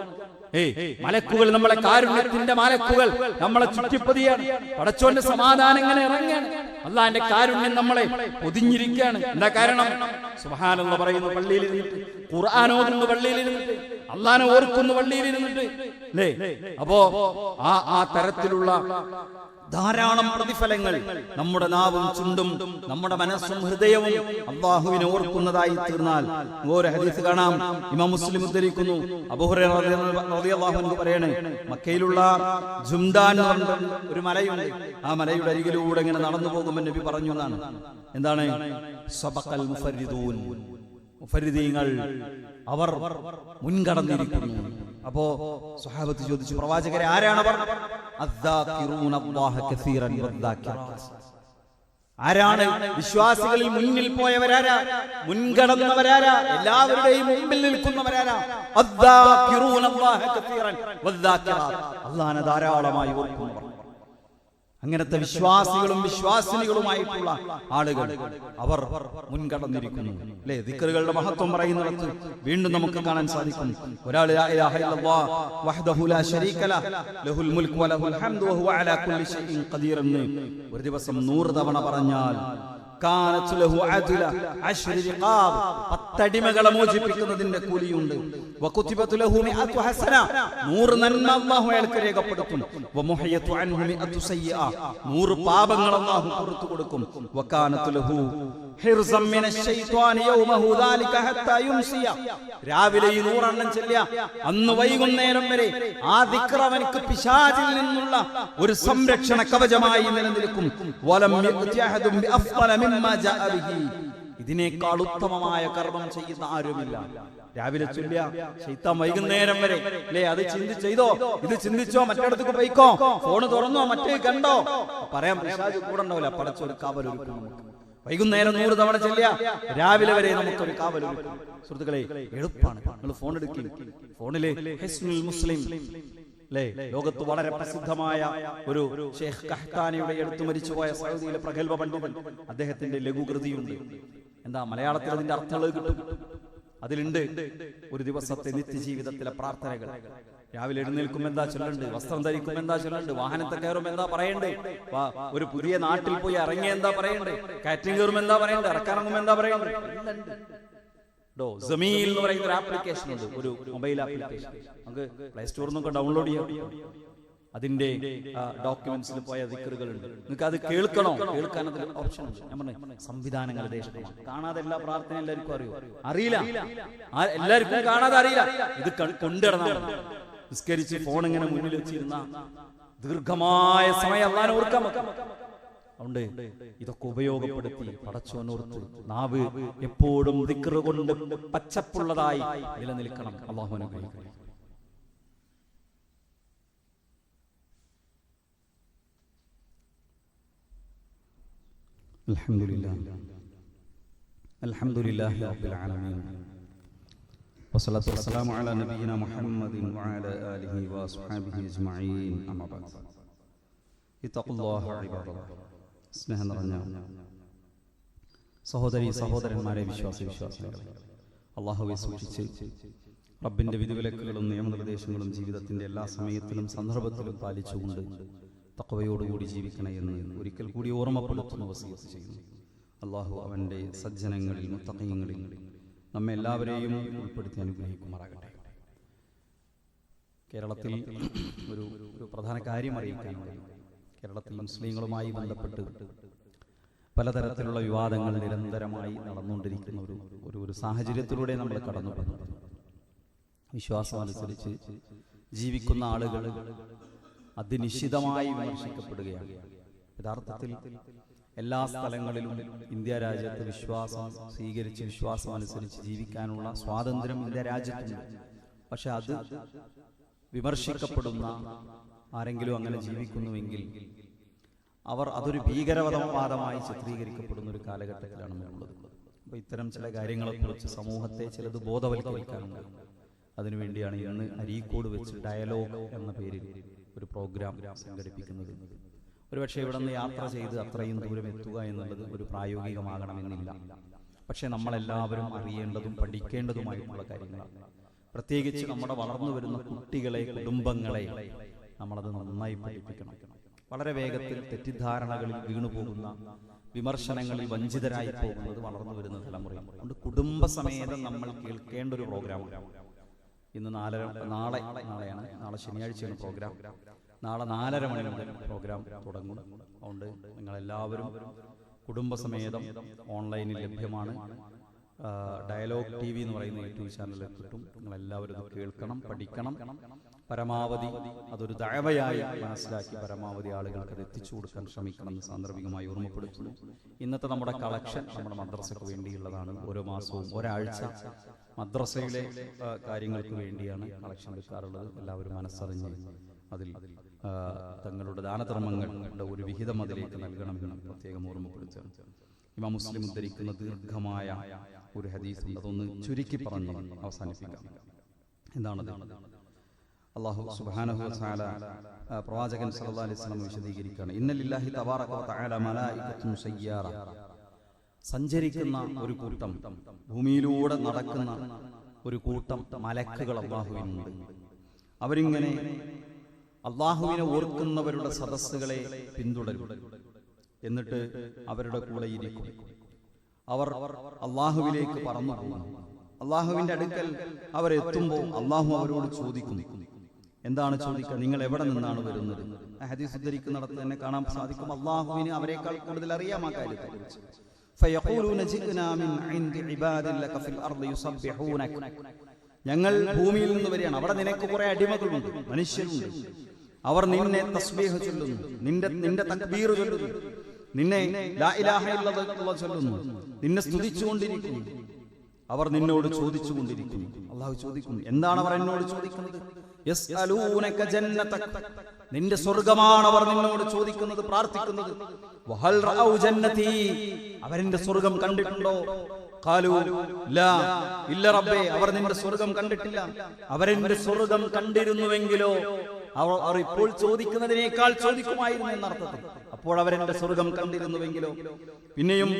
മലക്കുകൾ, നമ്മളെ കാരുണ്യത്തിന്റെ മലക്കുകൾ നമ്മളെ ചുറ്റിപ്പൊതിയാണ്. പടച്ചോന്റെ സമാധാനം ഇങ്ങനെ ഇറങ്ങാണ്. അല്ലാഹുവിന്റെ കാരുണ്യം നമ്മളെ പൊതിഞ്ഞിരിക്കുകയാണ്. എന്താ കാരണം? സുബ്ഹാനല്ലാഹ് പറയുന്നു പള്ളിയിൽ ഇരുന്നിട്ട്, ഖുർആൻ ഓതുന്നു പള്ളിയിൽ ഇരുന്നിട്ട്, അല്ലാഹുവിനെ ഓർക്കുന്നു പള്ളിയിൽ ഇരുന്നിട്ട്. അപ്പോ ആ തരത്തിലുള്ള ധാരാളം പ്രതിഫലങ്ങൾ നമ്മുടെ നാവും ചുണ്ടും നമ്മുടെ മനസ്സും ഹൃദയവും അല്ലാഹുവിനെ ഓർക്കുന്നതായി തീർന്നാൽ. ഒരു ഹദീസ് കാണാം, ഇമാം മുസ്ലിം ഉദ്ധരിക്കുന്നു. അബൂ ഹുറൈറ റളിയല്ലാഹു അൻഹു പറയാണ്, മക്കയിലുള്ള ജുംദാൻ എന്ന് പറഞ്ഞ ഒരു മലയുണ്ട്. ആ മലയുടെ അരികിലൂടെ ഇങ്ങനെ നടന്നു പോകുമ്പോൾ നബി പറഞ്ഞു എന്നാണ്. എന്താണ്? സബഖൽ മുഫരിദൂൻ, മുഫരിദീങ്ങൾ അവർ മുൻകടന്നിരിക്കുന്നു. അപ്പോ സ്വഹാബത്ത് ചോദിച്ചു, പ്രവാചകരെ ആരാണവർ? ആരാണ് വിശ്വാസികളിൽ മുന്നിൽ പോയവരാരാ? മുൻകടന്നവരാരാ? എല്ലാവരുടെയും മുമ്പിൽ നിൽക്കുന്നവരാരാ? അല്ലാഹുവിനെ ധാരാളമായി ഓർക്കുന്നവർ. അങ്ങനത്തെ വിശ്വാസികളും വിശ്വാസിനികളുമായിട്ടുള്ള ആളുകൾ അവർ മുൻകടന്നിരിക്കുന്നു. അല്ലേ? ദിക്റുകളുടെ മഹത്വം പറയുന്നിടത്ത് വീണ്ടും നമുക്ക് കാണാൻ സാധിക്കും. ഒരാൾ ലാ ഇലാഹ ഇല്ലല്ലാഹ് വഹ്ദഹു ലാ ശരീക ലഹു ലഹുൽ മുൽക്കു വലഹുൽ ഹംദു വഹുവ അലാ കുല്ലി ഷൈഇൻ ഖദീർ എന്ന് ഒരു ദിവസം 100 തവണ പറഞ്ഞാൽ കാനത് ലഹു അദ്ല 10 റിഖാബ്, 10 അടിമകളെ മോചിപ്പിക്കുന്നതിന്റെ കൂലിയുണ്ട്. വകുതിബതു ലഹു 100 ഹസന, 100 നന്മ അല്ലാഹു അയാൾക്ക് രേഖപ്പെടുത്തും. വമുഹയതു അൻഹു 100 സയ്യിഅ, 100 പാപങ്ങൾ അല്ലാഹു പുറത്തു കൊടുക്കും. വകാനതു ലഹു ഹിർസൻ മിനശ് ശൈത്വാനി യൗമഹു ദാലിക ഹത്താ യുംസിയ, രാവിലെ ഈ 100 എണ്ണം ചൊല്ലിയ അന്ന് വൈകുന്നേരം വരെ ആ ദിക്ർ അവനക്ക് പിശാചിൽ നിന്നുള്ള ഒരു സംരക്ഷണ കവചമായി നിലനിൽക്കും. വലം യഅ്തിഅഹദും ബിഅഫ്ളല മിമ്മാ ജാഅ ബിഹി, ഇതിനേക്കാൾ ഉത്തമമായ കർമ്മം ചെയ്യുന്ന ആരുമില്ല. രാവിലെ ചൊല്ലിയ ശൈത്താൻ വൈകുന്നേരം വരെ, അല്ലേ? അത് ചെയ്തോ, ഇത് ചിന്തിച്ചോ, മറ്റിടത്തേക്ക് പോയിക്കോ, ഫോണ് തുറന്നോ, മറ്റേ കണ്ടോ, പറയാൻ പിശാച് കൂടെ ഉണ്ടാവില്ല. പടച്ചൊരു കാവലൊരുക്കും നമുക്ക്. വൈകുന്നേരം 100 തവണ ചൊല്ലിയ രാവിലെ വരെ നമുക്കൊരു കാവലൊരുക്കും. സുഹൃത്തുക്കളെ, എളുപ്പമാണ്. നിങ്ങൾ ഫോൺ എടുക്കും, ഫോണിലെ ഹിസ്നുൽ മുസ്ലിം, അല്ലേ? ലോകത്ത് വളരെ പ്രസിദ്ധമായ ഒരു ഷെയ്ഖ് കഹ്താനിയുടെ അടുത്ത് മരിച്ചുപോയ സൗദിയിലെ പ്രഗൽഭ പണ്ഡിതൻ, അദ്ദേഹത്തിന്റെ ലഘുകൃതിയുണ്ട്. എന്താ മലയാളത്തിൽ അതിന്റെ അർത്ഥങ്ങൾ കിട്ടും. അതിലുണ്ട് ഒരു ദിവസത്തെ നിത്യജീവിതത്തിലെ പ്രാർത്ഥനകൾ. രാവിലെ എഴുന്നേൽക്കും എന്താ ചൊല്ലുണ്ട്, വസ്ത്രം ധരിക്കും എന്താ ചൊല്ലുണ്ട്, വാഹനത്തെ കയറും എന്താ പറയണ്ടേ, ഒരു പുതിയ നാട്ടിൽ പോയി ഇറങ്ങിയ എന്താ പറയണ്ടേ, കാറ്റിംഗ് കയറും എന്താ പറയണ്ടേ, ഇറക്കിറങ്ങും എന്താ പറയണ്ടേ. ജമീൽ എന്ന് പറയുന്ന ഒരു ആപ്ലിക്കേഷൻ ഉണ്ട്, ഒരു മൊബൈൽ ആപ്ലിക്കേഷൻ. നമുക്ക് പ്ലേ സ്റ്റോറിൽ നിന്നൊക്കെ ഡൗൺലോഡ് ചെയ്യാം. അതിന്റെ ഡോക്യുമെന്റ്സിൽ പോയ ദിക്റുകളുണ്ട്. നിങ്ങൾക്ക് അത് കേൾക്കണോ? കേൾക്കാൻ അതിൽ ഓപ്ഷൻ ഉണ്ട്. ഞാൻ പറഞ്ഞു, സംവിധാനങ്ങൾ കാണാതെ എല്ലാ പ്രാർത്ഥന എല്ലാവർക്കും അറിയില്ല. എല്ലാവർക്കും കാണാതെ അറിയില്ല. ഇത് കൊണ്ടുവരണം. നിസ്കരിച്ച് ഫോൺ ഇങ്ങനെ മുന്നിൽ വെച്ചിരുന്ന ദീർഘമായ സമയം അല്ലാഹുവിനെ ഓർക്കാൻ വെക്കാം. അതുകൊണ്ട് ഇതൊക്കെ ഉപയോഗപ്പെടുത്തി പടച്ചോനോർത്ത് നാവ് എപ്പോഴും ദിക്ർ കൊണ്ട് പച്ചപ്പുള്ളതായി നിലനിൽക്കണം. അല്ലാഹു അനുഗ്രഹിക്കട്ടെ. അൽഹംദുലില്ലാഹി റബ്ബിൽ ആലമീൻ വസ്സലാത്തു വസ്സലാമു അലാ നബിയിനാ മുഹമ്മദിൻ വഅലാ ആലിഹി വഅസ്ഹാബിഹി അജ്മഈൻ. അമ്മാ ബഅദ്. ഇത്തഖുല്ലാഹ ഇബാദല്ലാഹ്. സ്നേഹം നിറഞ്ഞ സഹോദരന്മാരെ, വിശ്വാസികളെ, അല്ലാഹുവെ സൂക്ഷിച്ച് റബ്ബിന്റെ വിധിവിലക്കുകളും നിയമനിർദ്ദേശങ്ങളും ജീവിതത്തിന്റെ എല്ലാ സമയത്തിലും സന്ദർഭത്തിലും പാലിച്ചുകൊണ്ട് തഖ്വയോടുകൂടി ജീവിക്കണേ എന്ന് ഒരിക്കൽ കൂടി ഓർമ്മപ്പെടുത്തുന്ന വസിയത്ത് ചെയ്യുന്നു. അല്ലാഹു അവന്റെ സജ്ജനങ്ങളിൽ മുത്തഖീങ്ങളിൽ നമ്മെ എല്ലാവരെയും ഉൾപ്പെടുത്തി അനുഗ്രഹിക്കുമാറാകട്ടെ. കേരളത്തിൽ ഒരു പ്രധാന കാര്യം അറിയിക്കാനുണ്ട്. കേരളത്തിൽ മുസ്ലിങ്ങളുമായി ബന്ധപ്പെട്ട് പലതരത്തിലുള്ള വിവാദങ്ങൾ നിരന്തരമായി നടന്നുകൊണ്ടിരിക്കുന്ന ഒരു സാഹചര്യത്തിലൂടെ നമ്മൾ കടന്നു പോകുന്നു. വിശ്വാസമനുസരിച്ച് ജീവിക്കുന്ന ആളുകൾ അതിനിശ്ചിതമായി വിമർശിക്കപ്പെടുകയാണ്. യഥാർത്ഥത്തിൽ എല്ലാ സ്ഥലങ്ങളിലും ഇന്ത്യ രാജ്യത്ത് വിശ്വാസം സ്വീകരിച്ച് വിശ്വാസം അനുസരിച്ച് ജീവിക്കാനുള്ള സ്വാതന്ത്ര്യം ഇന്ത്യ രാജ്യത്തുണ്ട്. പക്ഷെ അത് വിമർശിക്കപ്പെടുന്ന ആരെങ്കിലും അങ്ങനെ ജീവിക്കുന്നുവെങ്കിൽ അവർ അതൊരു ഭീകരവാദമായി ചിത്രീകരിക്കപ്പെടുന്ന ഒരു കാലഘട്ടത്തിലാണ് നമ്മളുള്ളത്. അപ്പോൾ ഇത്തരം ചില കാര്യങ്ങളെക്കുറിച്ച് സമൂഹത്തെ ചിലത് ബോധവൽക്കരിക്കാനുണ്ട്. അതിനുവേണ്ടിയാണ് ഇന്ന് അരീക്കോട് വെച്ച് ഡയലോഗ് എന്ന പേരിൽ ഒരു പ്രോഗ്രാം സംഘടിപ്പിക്കുന്നത്. ഒരുപക്ഷെ ഇവിടെ നിന്ന് യാത്ര ചെയ്ത് അത്രയും ദൂരം എത്തുക എന്നുള്ളത് ഒരു പ്രായോഗികമാകണമെന്നില്ല. പക്ഷെ നമ്മളെല്ലാവരും അറിയേണ്ടതും പഠിക്കേണ്ടതുമായിട്ടുള്ള കാര്യങ്ങളാണ്. പ്രത്യേകിച്ച് നമ്മുടെ വളർന്നു വരുന്ന കുട്ടികളെ, കുടുംബങ്ങളെ നമ്മളത് നന്നായി പഠിപ്പിക്കണം. വളരെ വേഗത്തിൽ തെറ്റിദ്ധാരണകളിൽ വീണുപോകുന്ന, വിമർശനങ്ങളിൽ വഞ്ചിതരായി പോകുന്നത് വളർന്നു വരുന്ന തലമുറയാണ്. അതുകൊണ്ട് കുടുംബസമേതം നമ്മൾ കേൾക്കേണ്ട ഒരു പ്രോഗ്രാമാണ്. ഇന്ന് നാളെ ശനിയാഴ്ചയാണ് പ്രോഗ്രാം. നാളെ 4:30 മണി മുതൽ പ്രോഗ്രാം തുടങ്ങും. അതുകൊണ്ട് നിങ്ങളെല്ലാവരും കുടുംബസമേതം ഓൺലൈനിൽ ലഭ്യമാണ്. ഡയലോഗ് TV എന്ന് പറയുന്ന യൂട്യൂബ് ചാനലിൽ കിട്ടും. നിങ്ങളെല്ലാവരും ഇത് കേൾക്കണം, പഠിക്കണം. പരമാവധി അതൊരു ദഅവയായി മനസ്സിലാക്കി പരമാവധി ആളുകൾക്ക് അത് എത്തിച്ചു കൊടുക്കാൻ ശ്രമിക്കണം എന്ന് സാന്ദർഭികമായി ഓർമ്മപ്പെടുത്തുന്നു. ഇന്നത്തെ നമ്മുടെ കളക്ഷൻ നമ്മുടെ മദ്രസയ്ക്ക് വേണ്ടിയുള്ളതാണ്. ഓരോ മാസവും ഒരാഴ്ച മദ്രസയിലെ കാര്യങ്ങൾക്ക് വേണ്ടിയാണ് കളക്ഷൻ എടുക്കാറുള്ളത്. എല്ലാവരും മനസ്സറിഞ്ഞ് അതിൽ തങ്ങളുടെ ദാനധർമ്മങ്ങളുടെ ഒരു വിഹിതം അതിലേക്ക് നൽകണമെന്ന് പ്രത്യേകം ഓർമ്മപ്പെടുത്തുകയാണ്. ഇമാം മുസ്ലിം ഉദ്ധരിക്കുന്ന ദീർഘമായ ഒരു ഹദീസ് ഉണ്ട്. അതൊന്ന് ചുരുക്കി പറഞ്ഞ് അവസാനിപ്പിക്കാം. എന്താണത്? അല്ലാഹു സുബ്ഹാനഹു വ തആല പ്രവാചകൻ സല്ലല്ലാഹു അലൈഹി വസല്ലം വിശദീകരിക്കുകയാണ്. ഇന്നലില്ലാഹി തബാറക വ തആല മലായികത്തുൻ സയ്യാറ. സഞ്ചരിക്കുന്ന ഒരു കൂട്ടം, ഭൂമിയിലൂടെ നടക്കുന്ന ഒരു കൂട്ടം മലക്കുകൾ അല്ലാഹുവിനുണ്ട്. അവരിങ്ങനെ അല്ലാഹുവിനെ ഓർക്കുന്നവരുടെ സദസ്സുകളെ പിന്തുടരും. എന്നിട്ട് അവരുടെ കൂടെ ഇരിക്കും. അവർ അല്ലാഹുവിലേക്ക് പറന്നു പോകും. അല്ലാഹുവിന്റെ അടുക്കൽ അവർ എത്തുമ്പോൾ അല്ലാഹു അവരോട് ചോദിക്കും. എന്താണ് ചോദിക്കുക? നിങ്ങൾ എവിടെ നിന്നാണ് വരുന്നത്? ഹദീസ് ഉദ്ധരിക്കുന്നിടത്ത് തന്നെ കാണാൻ സാധിക്കും അല്ലാഹുവിന് അവരെക്കാൾ കൂടുതൽ അറിയാം ആ കാര്യത്തെക്കുറിച്ച്. ഞങ്ങൾ ഭൂമിയിൽ നിന്ന് വരികയാണ്. അവിടെ നിനക്ക് കുറെ അടിമകളുണ്ട്, മനുഷ്യരുണ്ട്. അവർ നിന്നെ തസ്ബീഹ് ചൊല്ലുന്നു, നിന്റെ തക്ബീർ ചൊല്ലുന്നു, നിന്നെ ലാ ഇലാഹ ഇല്ലല്ലാഹ് ചൊല്ലുന്നു, നിന്നെ സ്തുതിച്ചുകൊണ്ടിരിക്കുന്നു. അവർ നിന്നോട് ചോദിച്ചുകൊണ്ടിരിക്കുന്നു. അല്ലാഹു ചോദിക്കുന്നു. എന്താണ് അവർ എന്നോട് ചോദിക്കുന്നത്? യസ്അലൂനക ജന്നതക. നിന്റെ സ്വർഗ്ഗമാണ് അവർ നിന്നോട് ചോദിക്കുന്നത്, പ്രാർത്ഥിക്കുന്നത്. വഹൽ റഔ ജന്നതി. അവരെന്റെ സ്വർഗ്ഗം കണ്ടിട്ടുണ്ടോ? ഖാലു ലാ. ഇല്ല റബ്ബേ, അവർ നിന്റെ സ്വർഗ്ഗം കണ്ടിട്ടില്ല. അവരെന്റെ സ്വർഗ്ഗം കണ്ടിരുന്നുവെങ്കിലോ അവർ ഇപ്പോൾ ചോദിക്കുന്നതിനേക്കാൾ ചോദിക്കുമായിരുന്നു എന്നർത്ഥത്തിൽ. അപ്പോൾ അവരെന്റെ സ്വർഗ്ഗം കണ്ടിരുന്നുവെങ്കിലോ. പിന്നെയും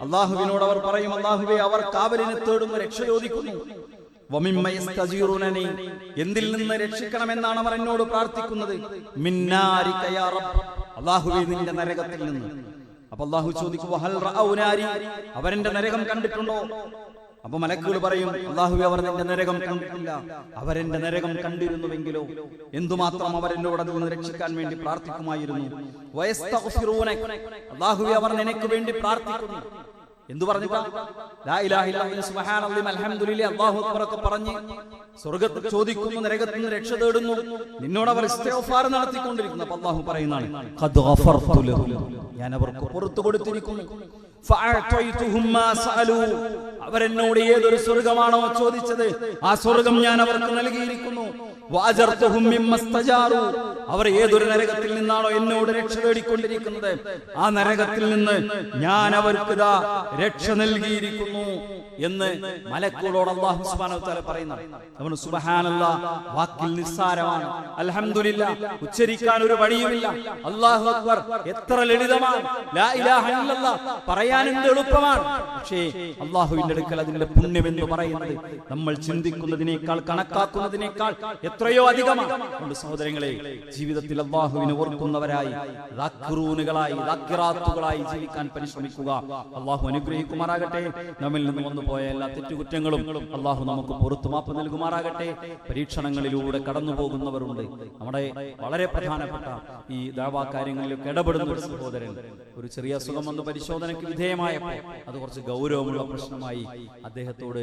അല്ലാഹുവിനോട് അവർ പറയും, അല്ലാഹുവേ, അവർ കാവലിനെ തേടുന്നു, രക്ഷ ചോദിക്കുന്നു. വമിമ്മ യസ്തജീറുനനി. എന്തിൽ നിന്ന് രക്ഷിക്കണമെന്നാണ് അവർ എന്നോട് പ്രാർത്ഥിക്കുന്നത്? മിന്നാരിക യാ റബ്ബ്. അല്ലാഹുവേ, നിന്റെ നരകത്തിൽ നിന്ന്. അപ്പോൾ അല്ലാഹു ചോദിക്കും, വഹൽ റഔ നാരി. അവരെന്റെ നരകം കണ്ടിട്ടുണ്ടോ? അപ്പൊ മലക്കുകൾ പറയും, അല്ലാഹുവേ, അവർ നിന്റെ നരകം കണ്ടിട്ടില്ല. അവരെന്റെ നരകം കണ്ടിരുന്നുവെങ്കിലോ എന്തുമാത്രം അവരെന്നോട് അതിൽ നിന്ന് രക്ഷിക്കാൻ വേണ്ടി പ്രാർത്ഥിക്കുമായിരുന്നു. വയസ്തഗ്ഫിറൂനക. അല്ലാഹുവേ, അവർ നിനക്ക് വേണ്ടി പ്രാർത്ഥിക്കുന്നു. എന്തു പറഞ്ഞിട്ടാ? ലാ ഇലാഹ ഇല്ലല്ലാഹ് സുബ്ഹാനല്ലാഹി അൽഹംദുലില്ലാഹി അല്ലാഹു അക്ബർ ഒക്കെ പറഞ്ഞ് സ്വർഗ്ഗത്തിൽ ചോദിക്കുന്നു, നരകത്തിൽ നിന്ന് രക്ഷ തേടുന്നു. നിന്നോട് അവർ ഇസ്തിഗ്ഫാർ നടത്തിക്കൊണ്ടിരിക്കുന്നു. അപ്പോൾ അല്ലാഹു പറയുന്നതാണ്, ഖദ് ഗഫർതു ലഹും, ഞാൻ അവർക്ക് പുറത്തു കൊടുത്തിരിക്കുന്നു. ഫഅഅതൈതുഹും മാ സഅലൂ, അവരെന്നോട് ഏതൊരു സ്വർഗ്ഗമാണോ ചോദിച്ചത് ആ സ്വർഗ്ഗം ഞാൻ അവർക്ക് നൽകിയിരിക്കുന്നു. വഅജർതുഹും മിമ്മസ്തജാറു, അവർ ഏതൊരു നരകത്തിൽ നിന്നാണോ എന്നോട് രക്ഷ തേടിക്കൊണ്ടിരിക്കുന്നത് ആ നരകത്തിൽ നിന്ന് ഞാൻ അവർക്ക് രക്ഷ നൽകിയിരിക്കുന്നു എന്ന് മലക്കുകളോട് അല്ലാഹു സുബ്ഹാനഹു വ തആല പറയുന്നു. നമ്മൾ സുബ്ഹാനല്ലാഹ് വാക്കിൽ നിസ്സാരമാണ്, അൽഹംദുലില്ലാഹ് ഉച്ചരിക്കാൻ ഒരു വഴിയുമില്ല, അല്ലാഹു അക്ബർ എത്ര ലളിതമാണ്, ലാ ഇലാഹ ഇല്ലല്ലാഹ് പറയാൻ എന്ത് എളുപ്പമാണ്. പക്ഷേ അല്ലാഹുവിന്റെ അടുക്കൽ അതിന്റെ പുണ്യം എന്ന് പറയുന്നത് നമ്മൾ ചിന്തിക്കുന്നതിനേക്കാൾ കണക്കാക്കുന്നതിനേക്കാൾ എത്രയോ അധികമാണ്. അതുകൊണ്ട് സഹോദരങ്ങളെ, ജീവിതത്തിൽ അല്ലാഹുവിനെ ഓർക്കുന്നവരായി, ദാക്കിറൂനുകളായി, ദാക്കിറാത്തുകളായി ജീവിക്കാൻ പരിശ്രമിക്കുക. അല്ലാഹു അനുഗ്രഹിക്കുമാറാകട്ടെ. നമ്മിൽ നിന്ന് വന്നുപോയ എല്ലാ തെറ്റുകുറ്റങ്ങളും അല്ലാഹു നമുക്ക് പുറത്തു മാപ്പ് നൽകുമാറാകട്ടെ. പരീക്ഷണങ്ങളിലൂടെ കടന്നു പോകുന്നവരുണ്ട്. നമ്മുടെ വളരെ പ്രധാനപ്പെട്ട ഈ ദഅവാ കാര്യങ്ങളിലൊക്കെ ഇടപെടുന്ന ഒരു സഹോദരൻ ഒരു ചെറിയ അസുഖം വന്ന് പരിശോധനയ്ക്ക് വിധേയമായപ്പോൾ അത് കുറച്ച് ഗൗരവമുള്ള പ്രശ്നമായി അദ്ദേഹത്തോട്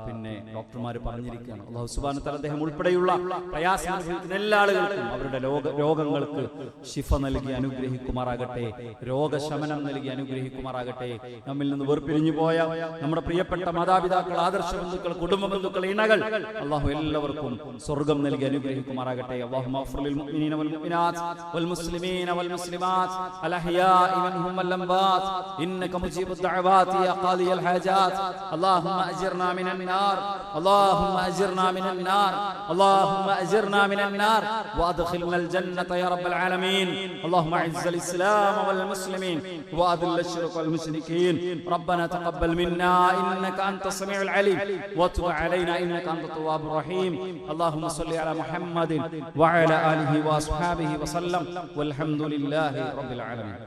പിന്നെ ഡോക്ടർമാർ പറഞ്ഞിരിക്കുകയാണ്. അല്ലാഹു സുബ്ഹാനഹു വ തആല അദ്ദേഹം ഉൾപ്പെടെയുള്ള പ്രയാസം അനുഭവിക്കുന്ന എല്ലാ ആളുകൾക്കും അവരുടെ രോഗങ്ങൾക്ക് ശിഫ നൽകി അനുഗ്രഹിക്കുമാറാകട്ടെ, രോഗശമനം നൽകി അനുഗ്രഹിക്കുമാറാകട്ടെ. നമ്മിൽ നിന്ന് വേർപിരിഞ്ഞു പോയ നമ്മുടെ പ്രിയപ്പെട്ട മാതാപിതാക്കൾ, ആദർശ ബന്ധുക്കൾ, കുടുംബ ബന്ധുക്കൾ, ഇണകൾ അല്ലാഹു എല്ലാവർക്കും സ്വർഗ്ഗം നൽകി അനുഗ്രഹിക്കുമാറാകട്ടെ. അല്ലാഹുമ്മ ഗ്ഫിർ ലിൽ മുഅ്മിനീന വൽ മുഅ്മിനാത്ത് വൽ മുസ്ലിമീന വൽ മുസ്ലിമാത്ത് അൽ അഹ്യാഇ മിൻഹും വൽ അംവാത്ത് ഇന്നക മുജീബുദ് ദഅവാതി യാ ഖാദിയൽ ഹാജാത്ത്. അല്ലാഹുമ്മ അജിർനാ മിനൻ നാർ, അല്ലാഹുമ്മ അജിർനാ മിനൻ നാർ, اللهم أجرنا من النار وأدخلنا الجنة يا رب العالمين. اللهم أعز الإسلام والمسلمين وأذل الشرك والمشركين. ربنا تقبل منا إنك أنت السميع العليم وتب علينا إنك أنت التواب الرحيم. اللهم صل على محمد وعلى آله وأصحابه وسلم والحمد لله رب العالمين.